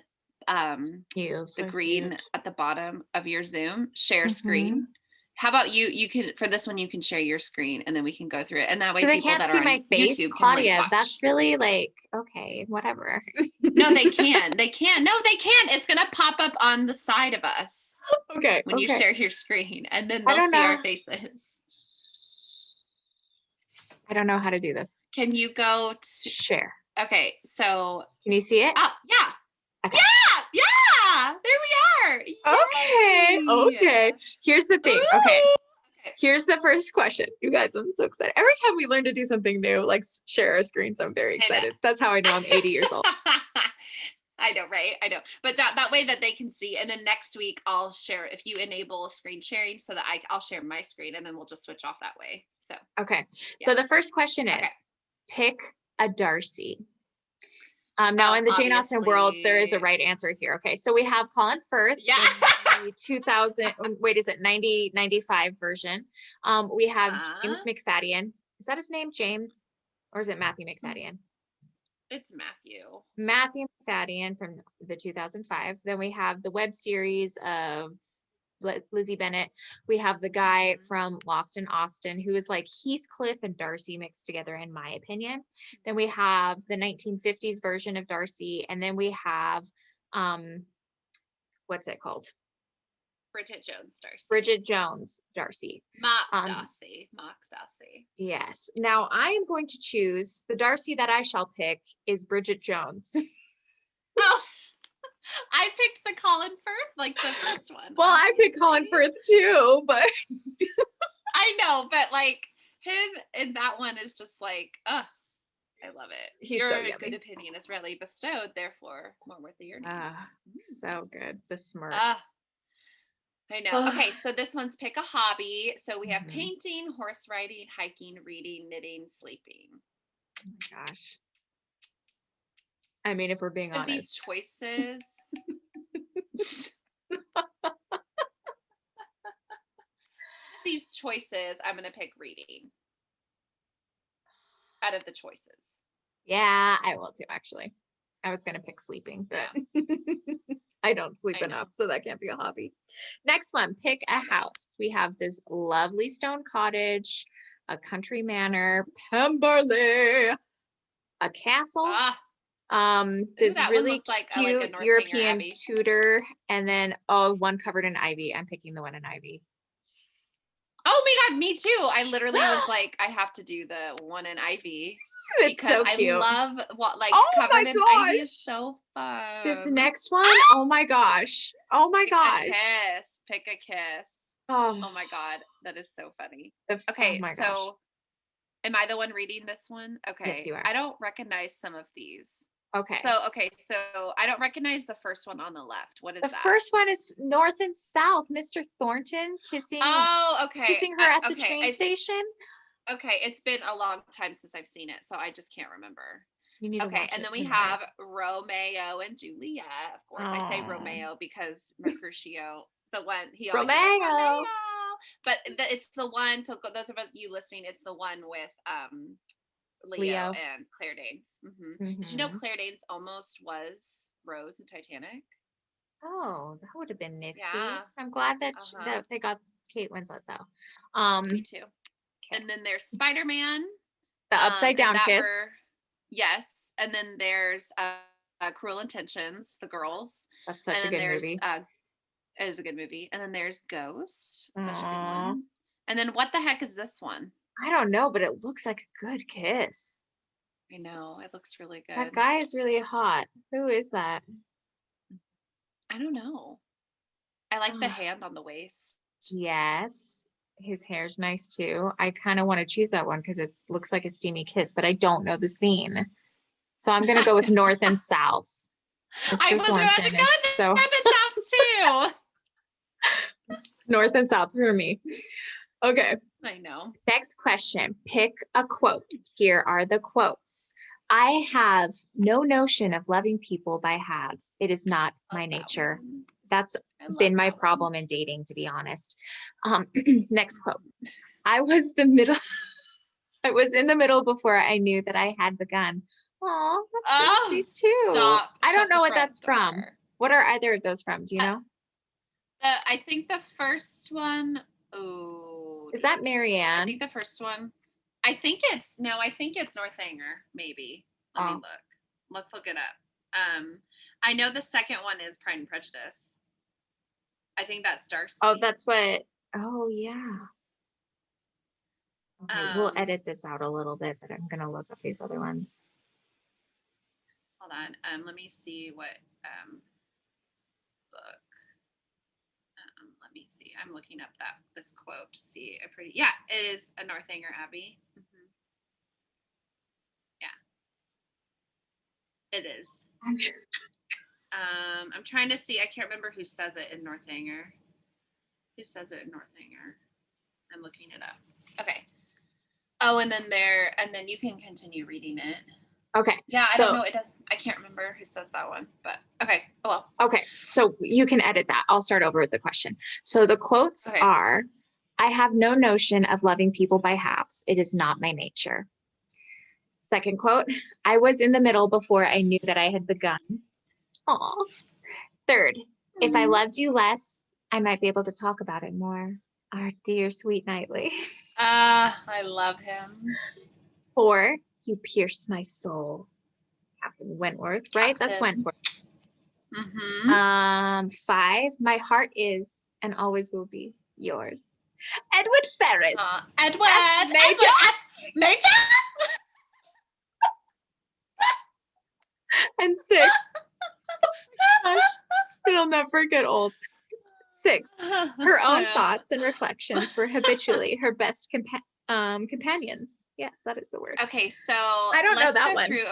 the green at the bottom of your Zoom, share screen? How about you can, for this one, you can share your screen and then we can go through it. And that way they people can't that see are my on face, YouTube Claudia, can watch. that's really okay, whatever. No, they can. They can. No, they can. It's going to pop up on the side of us. Okay. When you share your screen and then they'll see our faces. I don't know how to do this. Can you go to share? Okay. So can you see it? Oh, yeah. Okay. Yeah. There we are. Okay. Here's the thing. Okay. Here's the first question. You guys, I'm so excited. Every time we learn to do something new, like share our screens, I'm very excited. That's how I know I'm 80 years old. I know, right? I know. But that way that they can see. And then next week I'll share, if you enable screen sharing, so that I'll share my screen and then we'll just switch off that way. So okay. Yeah. So the first question is pick a Darcy. Now in the Jane Austen world, there is a right answer here. Okay. So we have Colin Firth. Yeah. In the 2000, wait, is it 95 version? We have James McFadden. Is that his name, James? Or is it Matthew McFadden? It's Matthew. Matthew McFadden from the 2005. Then we have the web series of Lizzie Bennet. We have the guy from Lost in Austen, who is like Heathcliff and Darcy mixed together, in my opinion. Then we have the 1950s version of Darcy. And then we have, what's it called? Bridget Jones Darcy. Bridget Jones Darcy. Mock Darcy. Yes. Now I am going to choose the Darcy that I shall pick is Bridget Jones. Oh, I picked the Colin Firth, like the first one. Well, I picked Colin Firth too, but I know, but like him in that one is just like, I love it. He's so yummy. Good opinion is rarely bestowed, therefore more worthy your name. So good. The smirk. I know. Okay, so this one's pick a hobby. So we have painting, horse riding, hiking, reading, knitting, sleeping. Oh my gosh. I mean, if we're being honest. These choices. These choices, I'm going to pick reading. Out of the choices. Yeah, I will too, actually. I was going to pick sleeping, but I don't sleep enough, so that can't be a hobby. Next one, pick a house. We have this lovely stone cottage, a country manor, Pemberley, a castle, this really cute European Tudor, and then one covered in ivy. I'm picking the one in ivy. Oh my God, me too. I literally was like, I have to do the one in ivy. It's so cute. I love covered in ivy is so fun. This next one, oh my gosh. Oh my gosh. Pick a kiss. Oh my God. That is so funny. Okay, so am I the one reading this one? Okay. Yes, you are. I don't recognize some of these. Okay. So I don't recognize the first one on the left. What is that? The first one is North and South. Mr. Thornton kissing her at the train station. Okay, it's been a long time since I've seen it, so I just can't remember. You need to watch and it then we have Romeo and Juliet. Of course, I say Romeo because Mercutio, the one he always says Romeo. But it's the one. So those of you listening, it's the one with Leo and Claire Danes. Did you know Claire Danes almost was Rose in Titanic? Oh, that would have been nifty. Yeah. I'm glad that they got Kate Winslet though. Me too. And then there's Spider-Man. The upside down kiss. Yes. And then there's Cruel Intentions, The Girls. That's such a good movie. It is a good movie. And then there's Ghost. Such a good one. And then what the heck is this one? I don't know, but it looks like a good kiss. I know. It looks really good. That guy is really hot. Who is that? I don't know. I like the hand on the waist. Yes. His hair's nice too. I kind of want to choose that one because it looks like a steamy kiss, but I don't know the scene. So I'm going to go with North and South. I was about to go North and South too. North and South for me. Okay. I know. Next question. Pick a quote. Here are the quotes. I have no notion of loving people by halves. It is not my nature. That's been my problem in dating, to be honest. Next quote. I was in the middle before I knew that I had begun. Aw, that's sweet too. Stop. I don't Shut know the what front that's from. door. What are either of those from? Do you know? I think the first one, Is that Marianne? I think the first one, I think it's Northanger, maybe. Let me look. Let's look it up. I know the second one is Pride and Prejudice. I think that's Darcy. Oh, that's what, oh yeah. Okay, we'll edit this out a little bit, but I'm gonna look up these other ones. Hold on. Let me see what book. Let me see. I'm looking up this quote to see a pretty. Yeah, it is a Northanger Abbey. Mm-hmm. Yeah, it is. I'm trying to see. I can't remember who says it in Northanger. Who says it in Northanger? I'm looking it up. Okay. Oh, and then you can continue reading it. Okay. Yeah, I don't know. It doesn't. I can't remember who says that one, but okay. Oh well. Okay, so you can edit that. I'll start over with the question. So the quotes are, I have no notion of loving people by halves. It is not my nature. Second quote, I was in the middle before I knew that I had begun. Aw. Third, if I loved you less, I might be able to talk about it more. Our dear sweet Knightley. I love him. 4, you pierce my soul. Captain Wentworth, right? That's Wentworth. Mm-hmm. 5, my heart is and always will be yours. Edward Ferris. Edward. Major. Major. And 6. Gosh, it'll never get old. 6. Her own thoughts and reflections were habitually her best companions. Yes, that is the word. Okay, so I don't know that one. Through.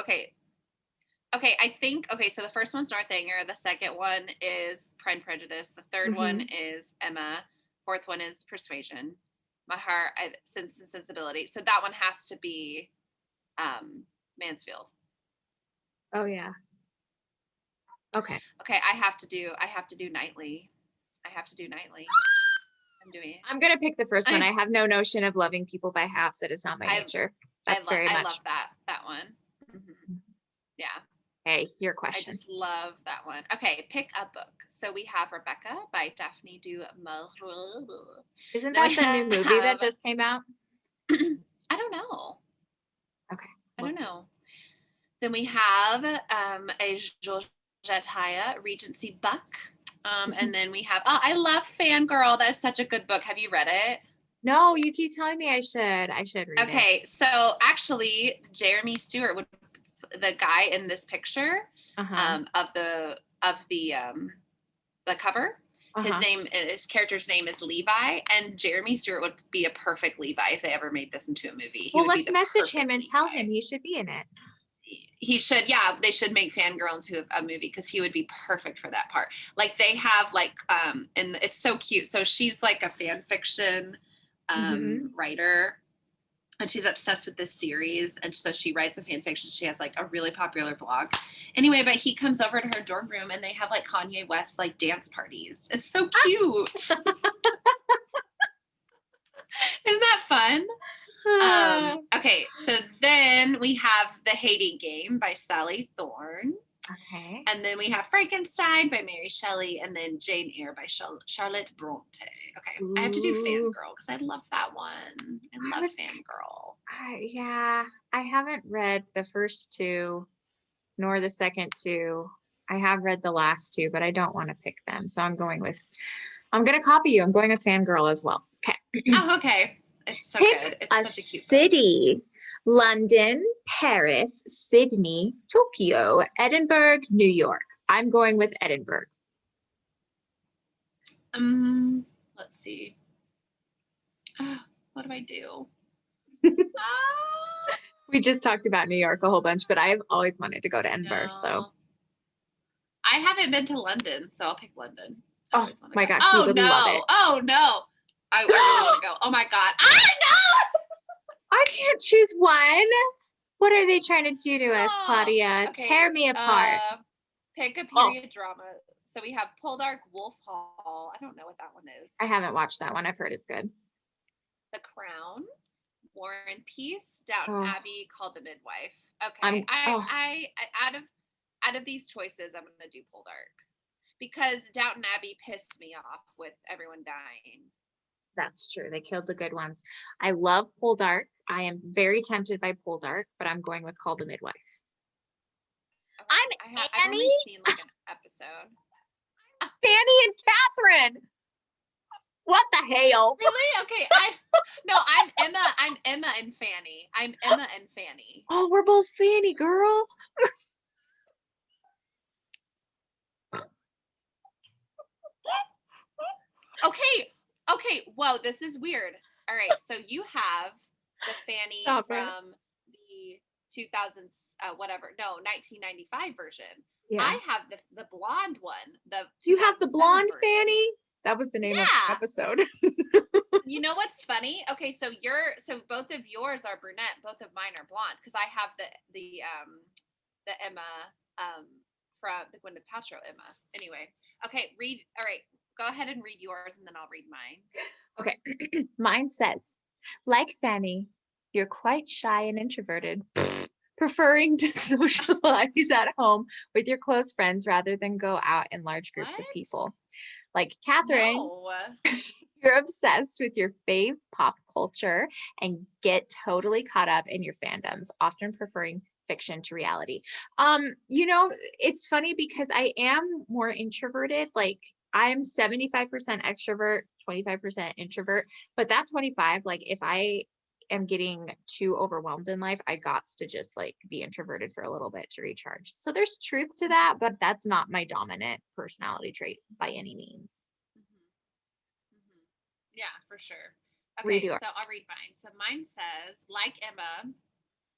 Okay, I think, so the first one's Northanger. The second one is Pride and Prejudice. The third one is Emma. Fourth one is Persuasion. My Heart, Sense and Sensibility. So that one has to be Mansfield. Oh, yeah. Okay. Okay, I have to do Knightley. I'm doing it. I'm going to pick the first one. I have no notion of loving people by halves. It is not my nature. That's very much. I love that one. Mm-hmm. Yeah. Hey, your question. I just love that one. Okay, pick a book. So we have Rebecca by Daphne du Maurier. Isn't that the new movie that just came out? I don't know. Okay. I don't know. Then we have a Georgette Haya, Regency Buck. And then we have, I love Fangirl. That is such a good book. Have you read it? No, you keep telling me I should read it. Okay, so actually Jeremy Stewart would, the guy in this picture of the cover, his character's name is Levi, and Jeremy Stewart would be a perfect Levi if they ever made this into a movie. Let's message him and tell him he should be in it. He should, yeah, they should make Fangirl into a movie because he would be perfect for that part. Like they have and it's so cute. So she's like a fan fiction writer, and she's obsessed with this series, and so she writes a fan fiction. She has like a really popular blog. Anyway, but he comes over to her dorm room and they have like Kanye West like dance parties. It's so cute. Isn't that fun? Okay, so then we have The Hating Game by Sally Thorne. Okay. And then we have Frankenstein by Mary Shelley, and then Jane Eyre by Charlotte Bronte. Okay, I have to do Fangirl because I love that one. I love Fangirl. Yeah, I haven't read the first 2, nor the second 2. I have read the last 2, but I don't want to pick them. So I'm going to copy you. I'm going with Fangirl as well. Okay. Oh, okay. It's so Pick good. It's such a cute city. Book. London, Paris, Sydney, Tokyo, Edinburgh, New York. I'm going with Edinburgh. Let's see. What do I do? We just talked about New York a whole bunch, but I've always wanted to go to Edinburgh. So I haven't been to London, so I'll pick London. Oh my gosh, you would love it. Oh no. I really want to go. Oh my God. I know. I can't choose one. What are they trying to do to us, Claudia? Okay. Tear me apart. Pick a period drama So we have Poldark, Wolf Hall. I don't know what that one is. I haven't watched that one. I've heard it's good. The Crown, War and Peace, Downton Abbey, Called the Midwife. Okay, I out of these choices, I'm gonna do Poldark because Downton Abbey pissed me off with everyone dying. That's true. They killed the good ones. I love Poldark. I am very tempted by Poldark, but I'm going with Call the Midwife. Okay. I've only seen like an episode. Fanny and Catherine. What the hell? Really? Okay. I'm Emma. I'm Emma and Fanny. I'm Emma and Fanny. Oh, we're both Fanny, girl. Okay. Whoa, this is weird. All right. So you have the Fanny from the 2000s, 1995 version. Yeah. I have the blonde one. You have the blonde version. Fanny? That was the name of the episode. You know what's funny? Okay, so both of yours are brunette, both of mine are blonde because I have the Emma from the Gwyneth Paltrow Emma. Anyway, okay, all right, go ahead and read yours and then I'll read mine. Okay. Mine says, like Fanny, you're quite shy and introverted, preferring to socialize at home with your close friends rather than go out in large groups of people. Like Catherine, you're obsessed with your fave pop culture and get totally caught up in your fandoms, often preferring fiction to reality. It's funny because I am more introverted. Like I'm 75% extrovert, 25% introvert, but that 25, like if I am getting too overwhelmed in life, I got to just like be introverted for a little bit to recharge. So there's truth to that, but that's not my dominant personality trait by any means. Yeah, for sure. Okay, so I'll read mine. So mine says, like Emma,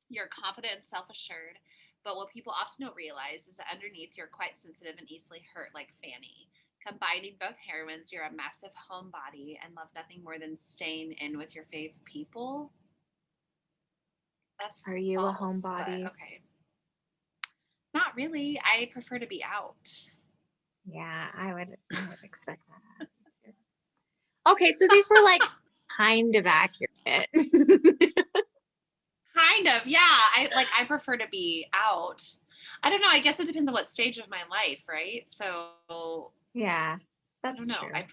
you're confident and self-assured, but what people often don't realize is that underneath you're quite sensitive and easily hurt like Fanny. Combining both heroines, you're a massive homebody and love nothing more than staying in with your fave people. Are you false, a homebody? Okay. Not really. I prefer to be out. Yeah, I would expect that. Okay, so these were like kind of accurate. Kind of, yeah. I prefer to be out. I don't know. I guess it depends on what stage of my life, right? So yeah, that's I don't know. True. I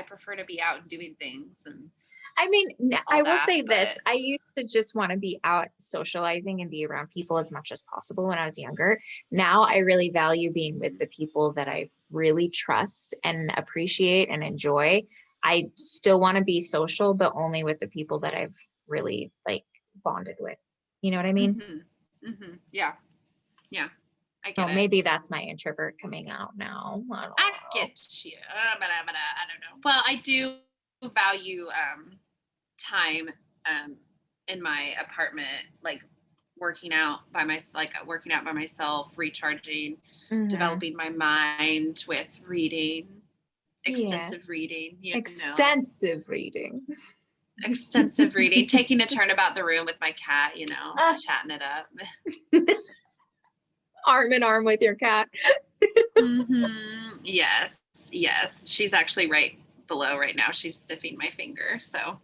prefer to be out and doing things and. I mean, I will say this. I used to just want to be out socializing and be around people as much as possible when I was younger. Now I really value being with the people that I really trust and appreciate and enjoy. I still want to be social, but only with the people that I've really like bonded with. You know what I mean? Mm-hmm. Mm-hmm. Yeah. Yeah. I get it. Maybe that's my introvert coming out now. I get you. But I don't know. Well, I do value time in my apartment, like working out by myself, recharging, developing my mind with reading, extensive reading, extensive reading, taking a turn about the room with my cat, chatting it up. Arm in arm with your cat. Mm-hmm. Yes. She's actually right below right now. She's sniffing my finger. So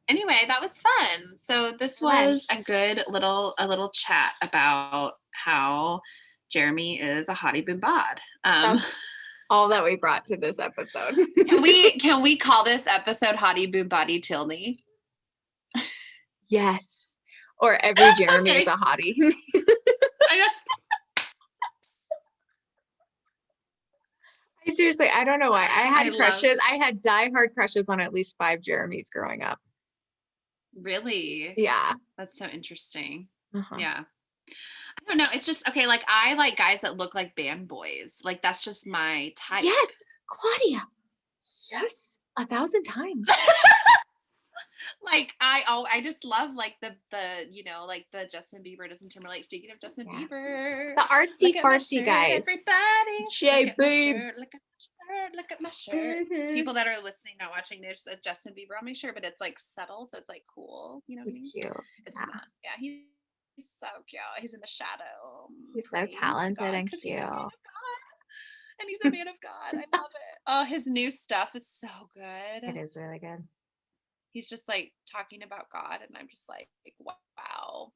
anyway, that was fun. So this was a good little chat about how Jeremy is a hottie boom bod. All that we brought to this episode. Can we call this episode Hottie Boom Body Tilney? Yes. Or every Jeremy is a hottie. I know. Seriously, I don't know why. I had crushes. I had diehard crushes on at least 5 Jeremys growing up. Really? Yeah. That's so interesting. Yeah. I don't know. It's just, okay, like I like guys that look like band boys. Like that's just my type. Yes, Claudia. Yes, 1,000 times. Like I just love like the like the Justin Bieber, Justin Timberlake. Speaking of Justin Bieber, the artsy fartsy guys. Everybody, J Boobs. Look at my shirt. People that are listening, not watching, there's a Justin Bieber on my shirt, but it's like subtle, so it's like cool. You know what I mean? Cute. It's not. Yeah, he's He's so cute. He's in the shadow. He's so Praying to talented God and because he's cute. a man of God. And he's a man of God. I love it. Oh, his new stuff is so It good. is really good. He's just like talking about God, and I'm just like, wow.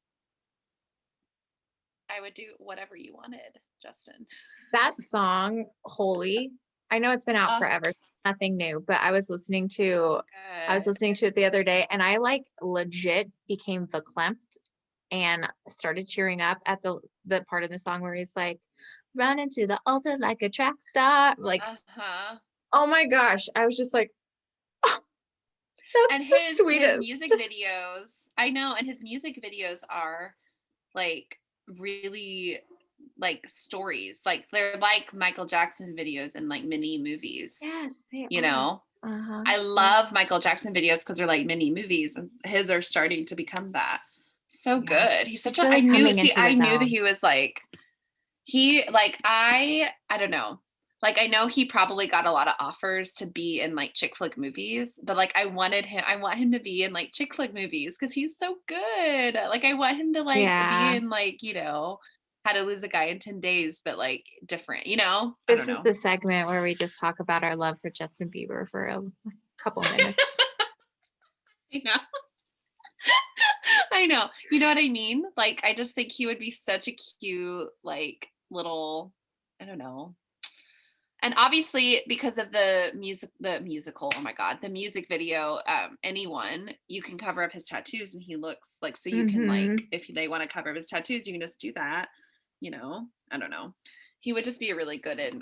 I would do whatever you wanted, Justin. That song, Holy, I know it's been out Oh, forever, nothing new, but I was listening to good. it the other day and I like legit became verklempt and started cheering up at the part of the song where he's like, run into the altar like a track star. Like, Uh-huh. oh my gosh. I was just like, oh, And that's the his sweetest. music videos, I know, and his music videos are like really like stories. Like they're like Michael Jackson videos and like mini movies. Yes, they You are. know, Uh-huh. I love Michael Jackson videos because they're like mini movies, and his are starting to become that. So Yeah. good. He's such He's a, really coming into I his knew that own. he was like, I don't know. Like I know he probably got a lot of offers to be in like chick flick movies, but like I want him to be in like chick flick movies because he's so good. Like I want him to like be Yeah. in like, How to Lose a Guy in 10 Days, but like different, I This don't is know. the segment where we just talk about our love for Justin Bieber for a couple minutes. I know. I know. You know what I mean? Like I just think he would be such a cute, like little, I don't know. And obviously because of the musical, oh my God, the music video, anyone, you can cover up his tattoos and he looks like, so you can like, Mm-hmm. if they want to cover up his tattoos, you can just do that, I don't know. He would just be really good in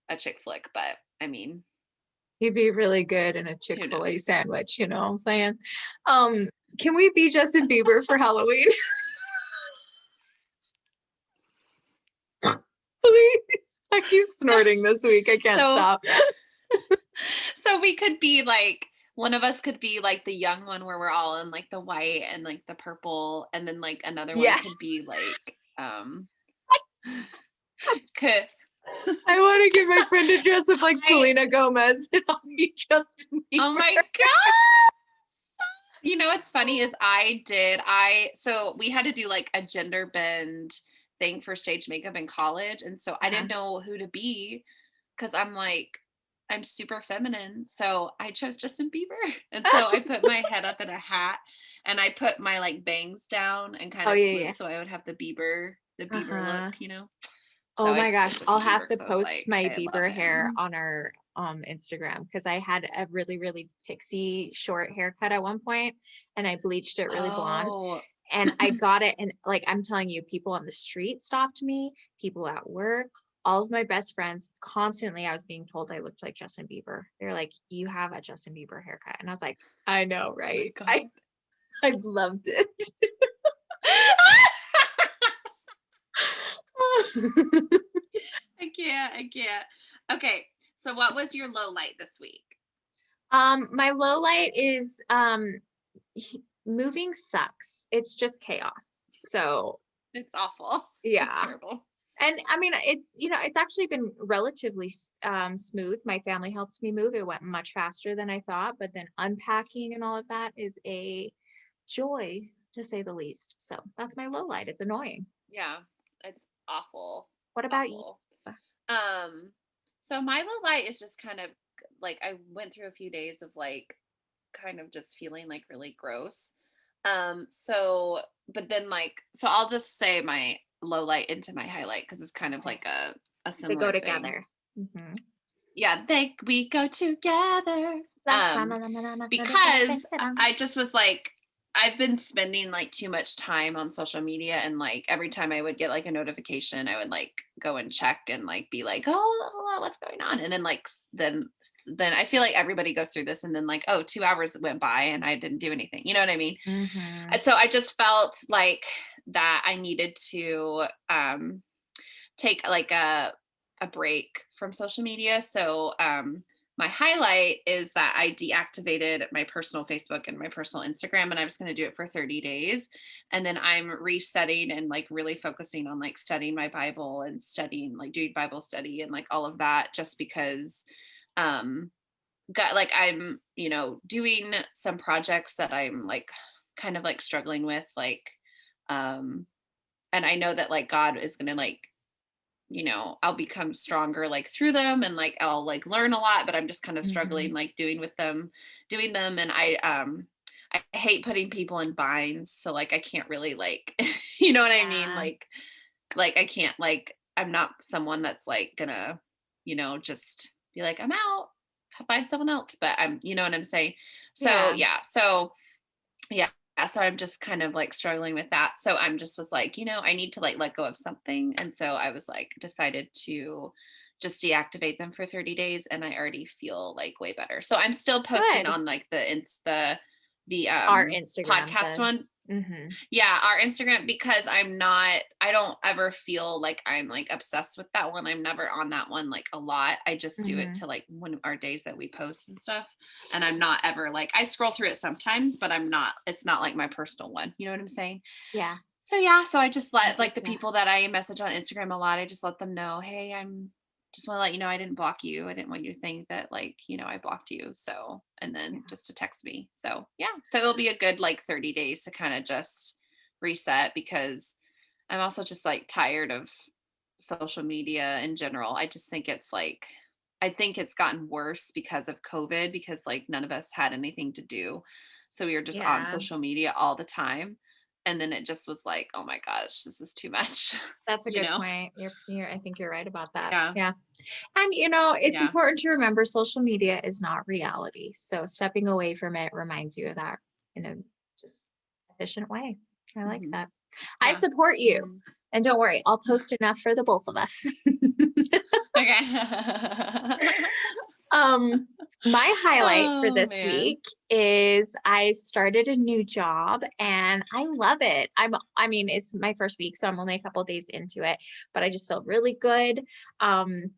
a chick flick, but I mean, He'd be really good in a who Chick-fil-A knows? sandwich, you know what I'm saying? Can we be Justin Bieber for Halloween? Please. I keep snorting this week. I can't So stop. so we could be like, one of us could be like the young one where we're all in like the white and like the purple, and then like another one Yes. could be like could I want to get my friend to dress up like I Selena Gomez and I'll be Justin Bieber. oh my God. What's funny is so we had to do like a gender bend thing for stage makeup in college, and so I Uh-huh. didn't know who to be because I'm super feminine, so I chose Justin Bieber. And so I put my head up in a hat and I put my like bangs down and kind Oh of yeah, swoop yeah. so I would have the Bieber look, Uh-huh. So Oh I my just chose gosh, I'll Justin have Bieber to because I was post like, my I love Bieber hair him. on our Instagram because I had a really, really pixie short haircut at one point and I bleached it really blonde. Oh, And I got it. And like I'm telling you, people on the street stopped me, people at work, all of my best friends, constantly I was being told I looked like Justin Bieber. They're like, you have a Justin Bieber haircut. And I was like, I know, oh my right? God. I loved it. I can't. Okay, so what was your low light this week? My low light is moving sucks. It's just chaos. So It's awful. It's yeah. terrible. And I mean, it's actually been relatively smooth. My family helped me move. It went much faster than I thought, but then unpacking and all of that is a joy to say the least. So that's my low light. It's annoying. Yeah, it's awful. What about you? Awful. Um, so my low light is just kind of like I went through a few days of like kind of just feeling like really gross. So but then like so I'll just say my low light into my highlight because it's kind of Yes. like a They go similar thing. together. Mm-hmm. Yeah, we go together. Because I just was like, I've been spending like too much time on social media, and like every time I would get like a notification, I would like go and check and like be like, oh, what's going on? And then like then I feel like everybody goes through this, and then like, oh, 2 hours went by and I didn't do anything. You know what I mean? Mm-hmm. And so I just felt like that I needed to take like a break from social media. So my highlight is that I deactivated my personal Facebook and my personal Instagram, and I was going to do it for 30 days. And then I'm resetting and like really focusing on like studying my Bible and studying, like doing Bible study and like all of that, just because got like I'm, doing some projects that I'm like kind of like struggling with, like, and I know that like God is going to like, I'll become stronger like through them, and like I'll like learn a lot, but I'm just kind of Mm-hmm. struggling like doing them. And I hate putting people in binds. So like I can't really like, you know what I mean? Yeah. Like I can't like, I'm not someone that's like gonna, just be like, I'm out, find someone else. But you know what I'm saying? So Yeah. yeah. Yeah. So I'm just kind of like struggling with that. So I'm just was like, I need to like let go of something. And so I was like decided to just deactivate them for 30 days, and I already feel like way better. So I'm still posting Good. on like the Our Instagram, podcast one. mm-hmm. Yeah, our Instagram, because I don't ever feel like I'm like obsessed with that one. I'm never on that one like a lot. I just do it Mm-hmm. to like one of our days that we post and stuff. And I'm not ever like, I scroll through it sometimes, but it's not like my personal one. You know what I'm saying? Yeah. So yeah, so I just I let get like the that. people that I message on Instagram a lot, I just let them know, hey, I'm just want to let you know I didn't block you. I didn't want you to think that like, I blocked you. So, and Yeah. then just to text me. So yeah, so it'll be a good like 30 days to kind of just reset, because I'm also just like tired of social media in general. I just think it's like, I think it's gotten worse because of COVID, because like none of us had anything to do. So we were just on Yeah. social media all the time. And then it just was like, oh my gosh, this is too much, That's a you good know? point. I think you're right about that. Yeah. Yeah. And it's Yeah. important to remember social media is not reality. So stepping away from it reminds you of that in a just efficient way. I like Hmm. that. I Yeah. support you. Hmm. And don't worry, I'll post enough for the both of us. Okay. Um, my highlight for Oh this man. week is I started a new job and I love it. I mean, it's my first week, so I'm only a couple of days into it, but I just felt really good. Um,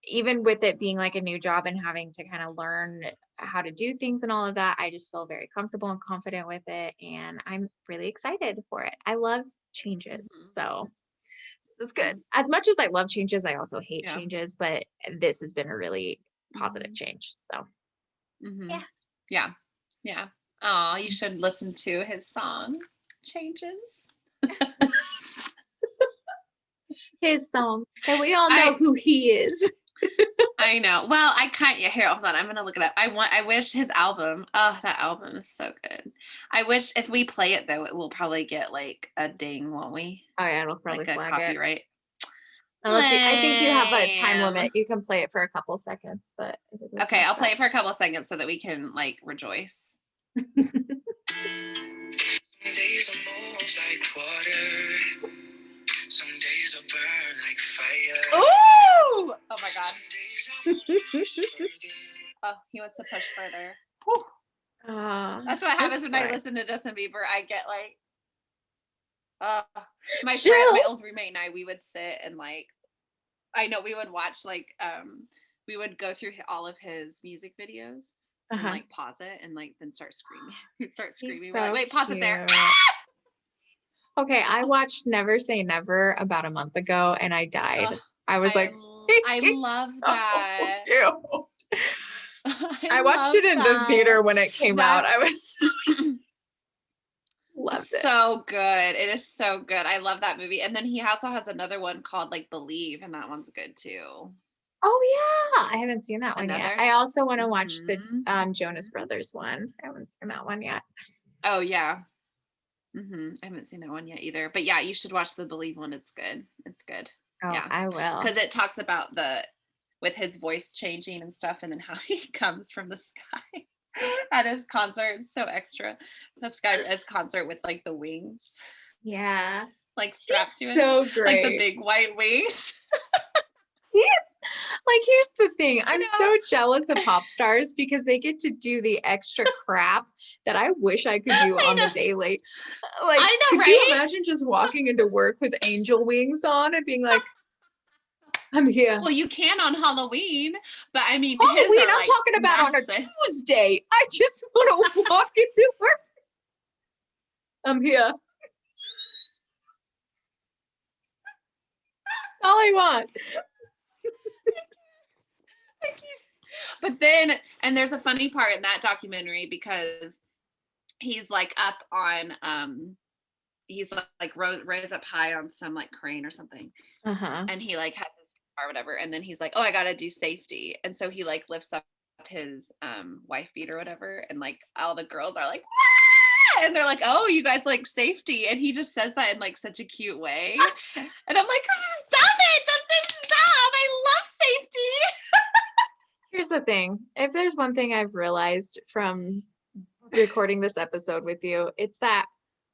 Even with it being like a new job and having to kind of learn how to do things and all of that, I just feel very comfortable and confident with it. And I'm really excited for it. I love changes. Hmm. So this is good. As much as I love changes, I also hate Yeah. changes, but this has been a really positive Hmm. change. So Hmm. yeah. Yeah. Yeah. Oh, you should listen to his song Changes. His song. And we all know I who he is. I know. Well, I can't. Yeah, here, hold on. I'm gonna look it up. I wish his album. Oh, that album is so good. I wish if we play it though, it will probably get like a ding, won't we? Oh yeah, it'll probably Like a flag it. copyright. Unless I think you have a time Lame. limit. You can play it for a couple seconds, but I think it'll Okay, flag I'll play that. it for a couple of seconds so that we can like rejoice. Some days I move like water. Some days I burn like fire. Ooh! Oh my god. Some days I wanna push further. Oh, he wants to push further. That's what This happens is when I why. listen to Justin Bieber. I get like, my old Chills. roommate and I, we would sit and like, I know we would watch like, we would go through all of his music videos and Uh-huh. like pause it and like then start screaming. We'd start He's screaming. We're like, so wait, pause it there. cute. Okay, I watched Never Say Never about a month ago and I Oh, died. I was like, I love he's so that. cute. I I watched love it in the that. theater when it came out. That's I was loved it. so good. It is so good. I love that movie. And then he also has another one called like Believe, and that one's good too. Oh yeah, I haven't seen that one yet. Another. I also want to watch the Hmm. Jonas Brothers one. I haven't seen that one yet. Oh yeah. I haven't seen that one yet either. But yeah, you should watch the Believe one. It's good. It's good. Oh, Yeah. I will. Because it talks about with his voice changing and stuff, and then how he comes from the sky at his concert. It's so extra. This guy at his concert with like the wings, Yeah. like strapped to He's him, so like the great. big white wings. Yes. Like, here's the thing. I I'm know. so jealous of pop stars because they get to do the extra crap that I wish I could do I on the know. daily. Like, I know, could you right? imagine just walking into work with angel wings on and being like, I'm here. Well, you can on Halloween, but I mean, his Halloween, are I'm like talking about on a massive. Tuesday. I just want to walk into work. I'm here. All I want. But then, and there's a funny part in that documentary because he's like up on he's like rose up high on some like crane or something. And he like has his car or whatever, and then he's like, oh, I gotta do safety, and so he like lifts up his wife beater or whatever, and like all the girls are like, "Wah!" And they're like, oh, you guys like safety, and he just says that in like such a cute way. And I'm like, stop it, Justin, stop, I love safety. Here's the thing. If there's one thing I've realized from recording this episode with you, it's that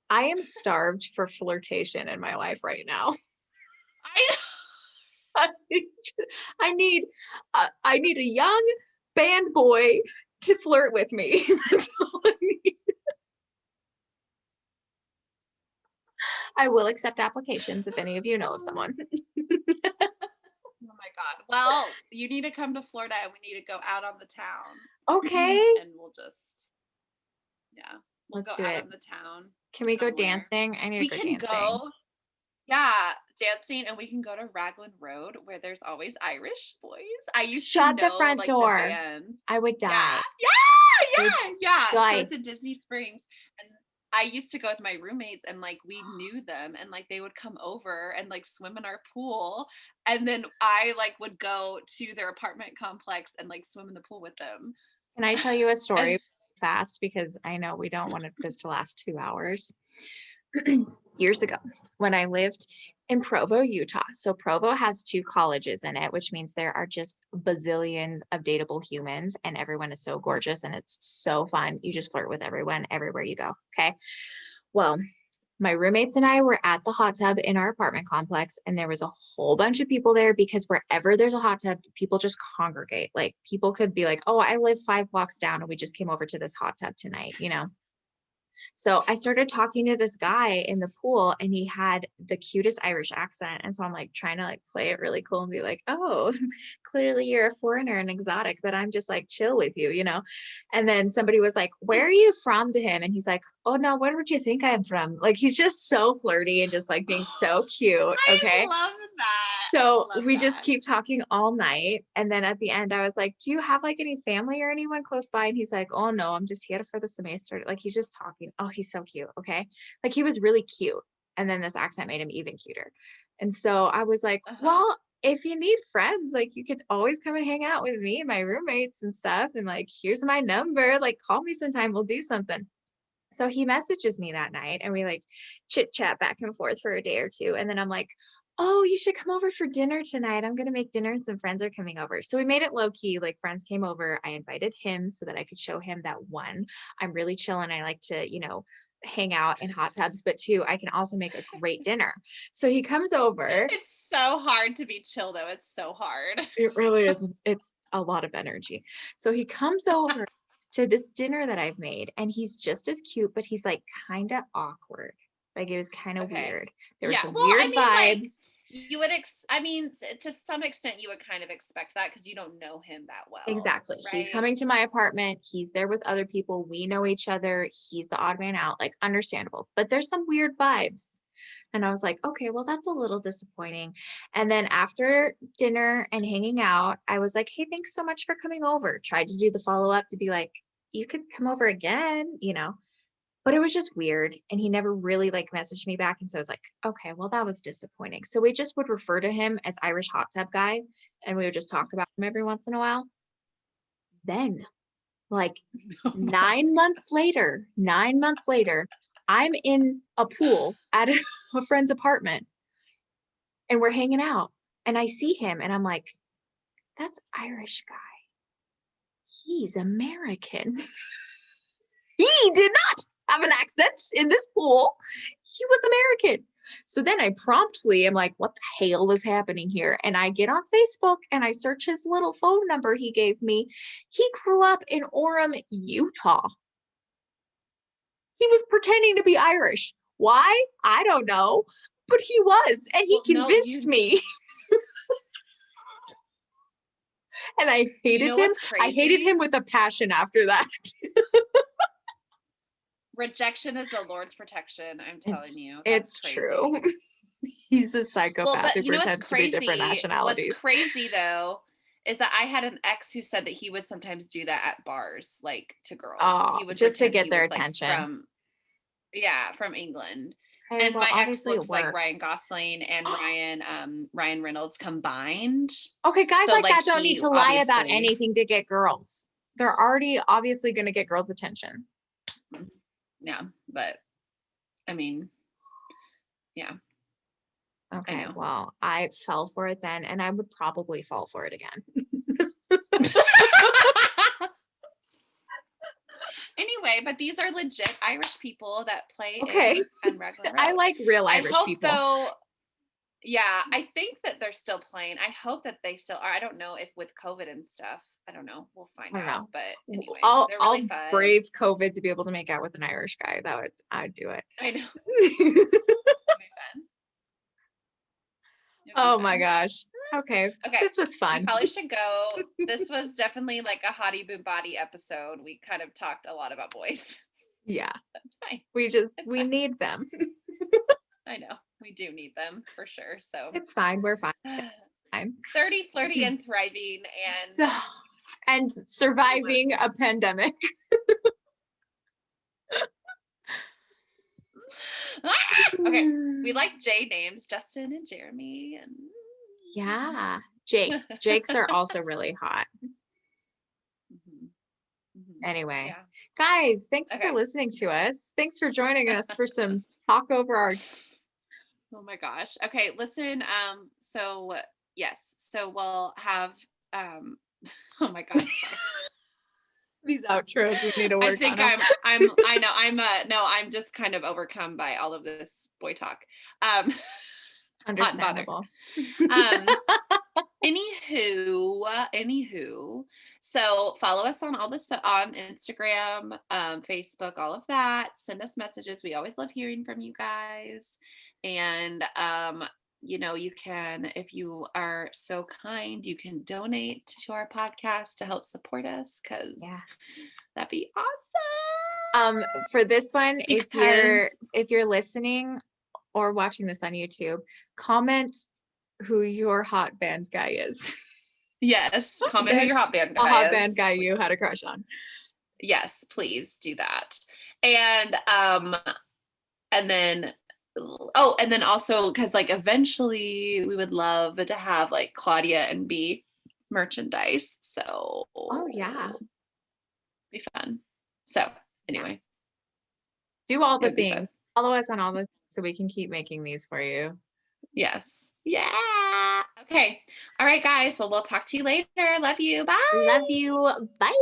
I am starved for flirtation in my life right now. I know. I need a young band boy to flirt with me. That's all I need. I will accept applications if any of you know of someone. Oh my God. Well, you need to come to Florida and we need to go out on the town. Okay. And we'll just, let's go do out it. on the town. Can we go somewhere. dancing? I need We to go can dancing. go, dancing, and we can go to Raglan Road where there's always Irish boys. I used Shut to know the front like door. the band. I would die. Yeah. Die. So it's in Disney Springs, and I used to go with my roommates, and like we knew them, and like they would come over and like swim in our pool, and then I like would go to their apartment complex and like swim in the pool with them. Can I tell you a story And fast, because I know we don't want this to last 2 hours. Years ago, when I lived in Provo, Utah. So Provo has 2 colleges in it, which means there are just bazillions of dateable humans, and everyone is so gorgeous and it's so fun. You just flirt with everyone everywhere you go. Okay. Well, my roommates and I were at the hot tub in our apartment complex, and there was a whole bunch of people there because wherever there's a hot tub, people just congregate. Like people could be like, oh, I live 5 blocks down and we just came over to this hot tub tonight, you know? So I started talking to this guy in the pool, and he had the cutest Irish accent. And so I'm like trying to like play it really cool and be like, oh, clearly you're a foreigner and exotic, but I'm just like chill with you, you know? And then somebody was like, where are you from to him? And he's like, oh no, where would you think I'm from? Like, he's just so flirty and just like being so cute. Okay. I love that. So we just keep talking all night. And then at the end, I was like, do you have like any family or anyone close by? And he's like, oh no, I'm just here for the semester. Like he's just talking. Oh, he's so cute. Okay. Like he was really cute. And then this accent made him even cuter. And so I was like, well, if you need friends, like you could always come and hang out with me and my roommates and stuff. And like, here's my number. Like call me sometime. We'll do something. So he messages me that night, and we like chit chat back and forth for a day or two. And then I'm like, oh, you should come over for dinner tonight. I'm going to make dinner and some friends are coming over. So we made it low key, like friends came over. I invited him so that I could show him that 1, I'm really chill and I like to, you know, hang out in hot tubs, but 2, I can also make a great dinner. So he comes over. It's so hard to be chill though. It's so hard. It really is. It's a lot of energy. So he comes over to this dinner that I've made, and he's just as cute, but he's like kind of awkward. Like it was kind of weird. There were some weird vibes. Like, you would, to some extent, you would kind of expect that because you don't know him that well. Exactly. Right? He's coming to my apartment. He's there with other people. We know each other. He's the odd man out. Like understandable. But there's some weird vibes. And I was like, okay, well, that's a little disappointing. And then after dinner and hanging out, I was like, hey, thanks so much for coming over. Tried to do the follow-up to be like, you could come over again, you know? But it was just weird. And he never really like messaged me back. And so I was like, okay, well, that was disappointing. So we just would refer to him as Irish hot tub guy. And we would just talk about him every once in a while. Then like 9 months later, I'm in a pool at a friend's apartment and we're hanging out, and I see him and I'm like, that's Irish guy. He's American. He did not have an accent in this pool. He was American. So then I promptly am like, what the hell is happening here? And I get on Facebook and I search his little phone number he gave me. He grew up in Orem, Utah. He was pretending to be Irish. Why? I don't know. But he was. And he convinced me. And I hated him. I hated him with a passion after that. Rejection is the Lord's protection. I'm telling you. It's crazy. True. He's a psychopath who pretends to be different nationalities. What's crazy though is that I had an ex who said that he would sometimes do that at bars, like to girls. Oh, He would just to pretend get he their was, like, attention. from England. Okay, And well, my ex obviously it looks like Ryan works. Gosling and Ryan Reynolds combined. Okay, guys So, like like, that don't need he to lie about obviously anything to get girls. They're already obviously going to get girls' attention. yeah, but I mean, yeah. I Okay, know. well, I fell for it then, and I would probably fall for it again. Anyway, but these are legit Irish people that play Okay. in Raglan I Road. like real I Irish hope people. though, yeah, I think that they're still playing. I hope that they still are. I don't know if with COVID and stuff. I don't know. We'll find I don't out. know. But anyway, I'll they're really fun. brave COVID to be able to make out with an Irish guy. I'd do it. I know. It'll be fun. It'll be Oh fun. my gosh. Okay. This was We fun. probably should go. This was definitely like a Hottie Boo Body episode. We kind of talked a lot about boys. Yeah. That's fine. We fine. need them. I know. We do need them for sure. So It's fine. We're fine. Fine. 30, flirty, and thriving, and and surviving a pandemic. Okay, we like J names, Justin and Jeremy, and Yeah, Jakes are also really hot. Anyway, yeah. guys, thanks for listening to us. Thanks for joining us for some talk over our. Oh my gosh. Okay, listen. So yes, so we'll have. Oh my gosh. These outros we need to work on. I'm just kind of overcome by all of this boy talk. Understandable. Anywho, so follow us on all this on Instagram, Facebook, all of that. Send us messages. We always love hearing from you guys. And you can, if you are so kind, you can donate to our podcast to help support us, because that'd be awesome. For this one, if you're listening or watching this on YouTube, comment who your hot band guy is. Yes, comment who your hot band guy is. A hot band guy you had a crush on. Yes, please do that. And then also, because like eventually we would love to have like Claudia and B merchandise. So be fun. So anyway, do all the things. Follow us on all the so we can keep making these for you. Yes. Yeah. Okay. All right, guys. Well, we'll talk to you later. Love you. Bye. Love you. Bye.